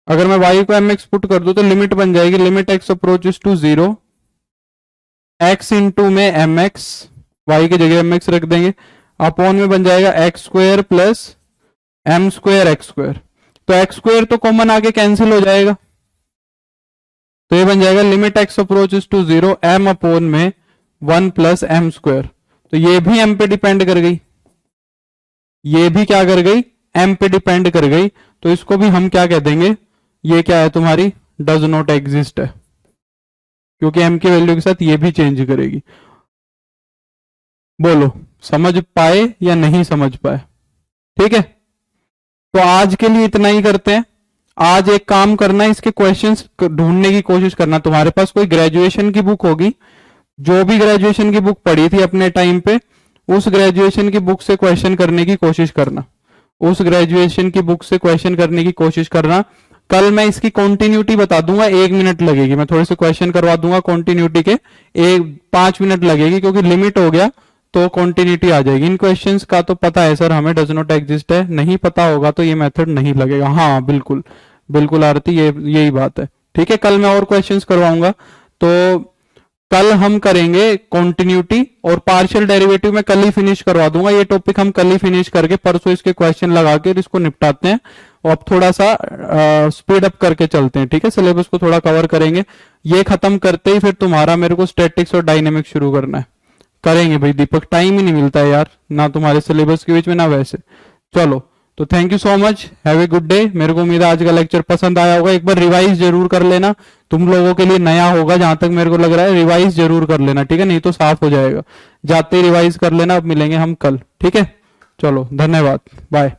अगर मैं y को mx पुट कर दूं तो लिमिट बन जाएगी, limit x approaches to 0, x into में mx, y की जगह mx रख देंगे, अपॉन में बन जाएगा x square plus m square x square. तो एक्स स्क्वायर तो कॉमन आके कैंसिल हो जाएगा, तो ये बन जाएगा limit x approaches to 0 m upon में 1 प्लस एम स्क्वायर। तो ये भी एम पे डिपेंड कर गई, ये भी क्या कर गई? एम पे डिपेंड कर गई। तो इसको भी हम क्या कह देंगे? ये क्या है तुम्हारी? डज नॉट एग्जिस्ट है, क्योंकि एम की वैल्यू के साथ ये भी चेंज करेगी। बोलो समझ पाए या नहीं समझ पाए? ठीक है, तो आज के लिए इतना ही करते हैं। आज एक काम करना, इसके क्वेश्चंस ढूंढने की कोशिश करना। तुम्हारे पास कोई ग्रेजुएशन की बुक होगी, जो भी ग्रेजुएशन की बुक पढ़ी थी अपने टाइम पे, उस ग्रेजुएशन की बुक से क्वेश्चन करने की कोशिश करना, उस ग्रेजुएशन की बुक से क्वेश्चन करने की कोशिश करना। कल मैं इसकी कॉन्टिन्यूटी बता दूंगा, 1 मिनट लगेगी, मैं थोड़े से क्वेश्चन करवा दूंगा कॉन्टिन्यूटी के, 5 मिनट लगेगी, क्योंकि लिमिट हो गया तो कॉन्टिन्यूटी आ जाएगी। इन क्वेश्चंस का तो पता है सर हमें, डज नॉट एग्जिस्ट है, नहीं पता होगा तो ये मेथड नहीं लगेगा। हाँ बिल्कुल बिल्कुल आरती, ये यही बात है। ठीक है, कल मैं और क्वेश्चंस करवाऊंगा। तो कल हम करेंगे कॉन्टिन्यूटी और पार्शियल डेरिवेटिव में कल ही फिनिश करवा दूंगा, ये टॉपिक हम कल ही फिनिश करके परसों इसके क्वेश्चन लगा के इसको निपटाते हैं। और अब थोड़ा सा स्पीड अप करके चलते हैं। ठीक है, सिलेबस को थोड़ा कवर करेंगे, ये खत्म करते ही फिर तुम्हारा मेरे को स्टैटिक्स और डायनेमिक्स शुरू करना है। करेंगे भाई दीपक, टाइम ही नहीं मिलता है यार, ना तुम्हारे सिलेबस के बीच में ना वैसे। चलो, तो thank you so much, have a good day. मेरे को उम्मीद है आज का लेक्चर पसंद आया होगा। एक बार रिवाइज जरूर कर लेना, तुम लोगों के लिए नया होगा जहां तक मेरे को लग रहा है, रिवाइज जरूर कर लेना। ठीक है, नहीं तो साफ हो जाएगा, जाते ही रिवाइज कर लेना। अब मिलेंगे हम कल। ठीक है, चलो धन्यवाद, बाय।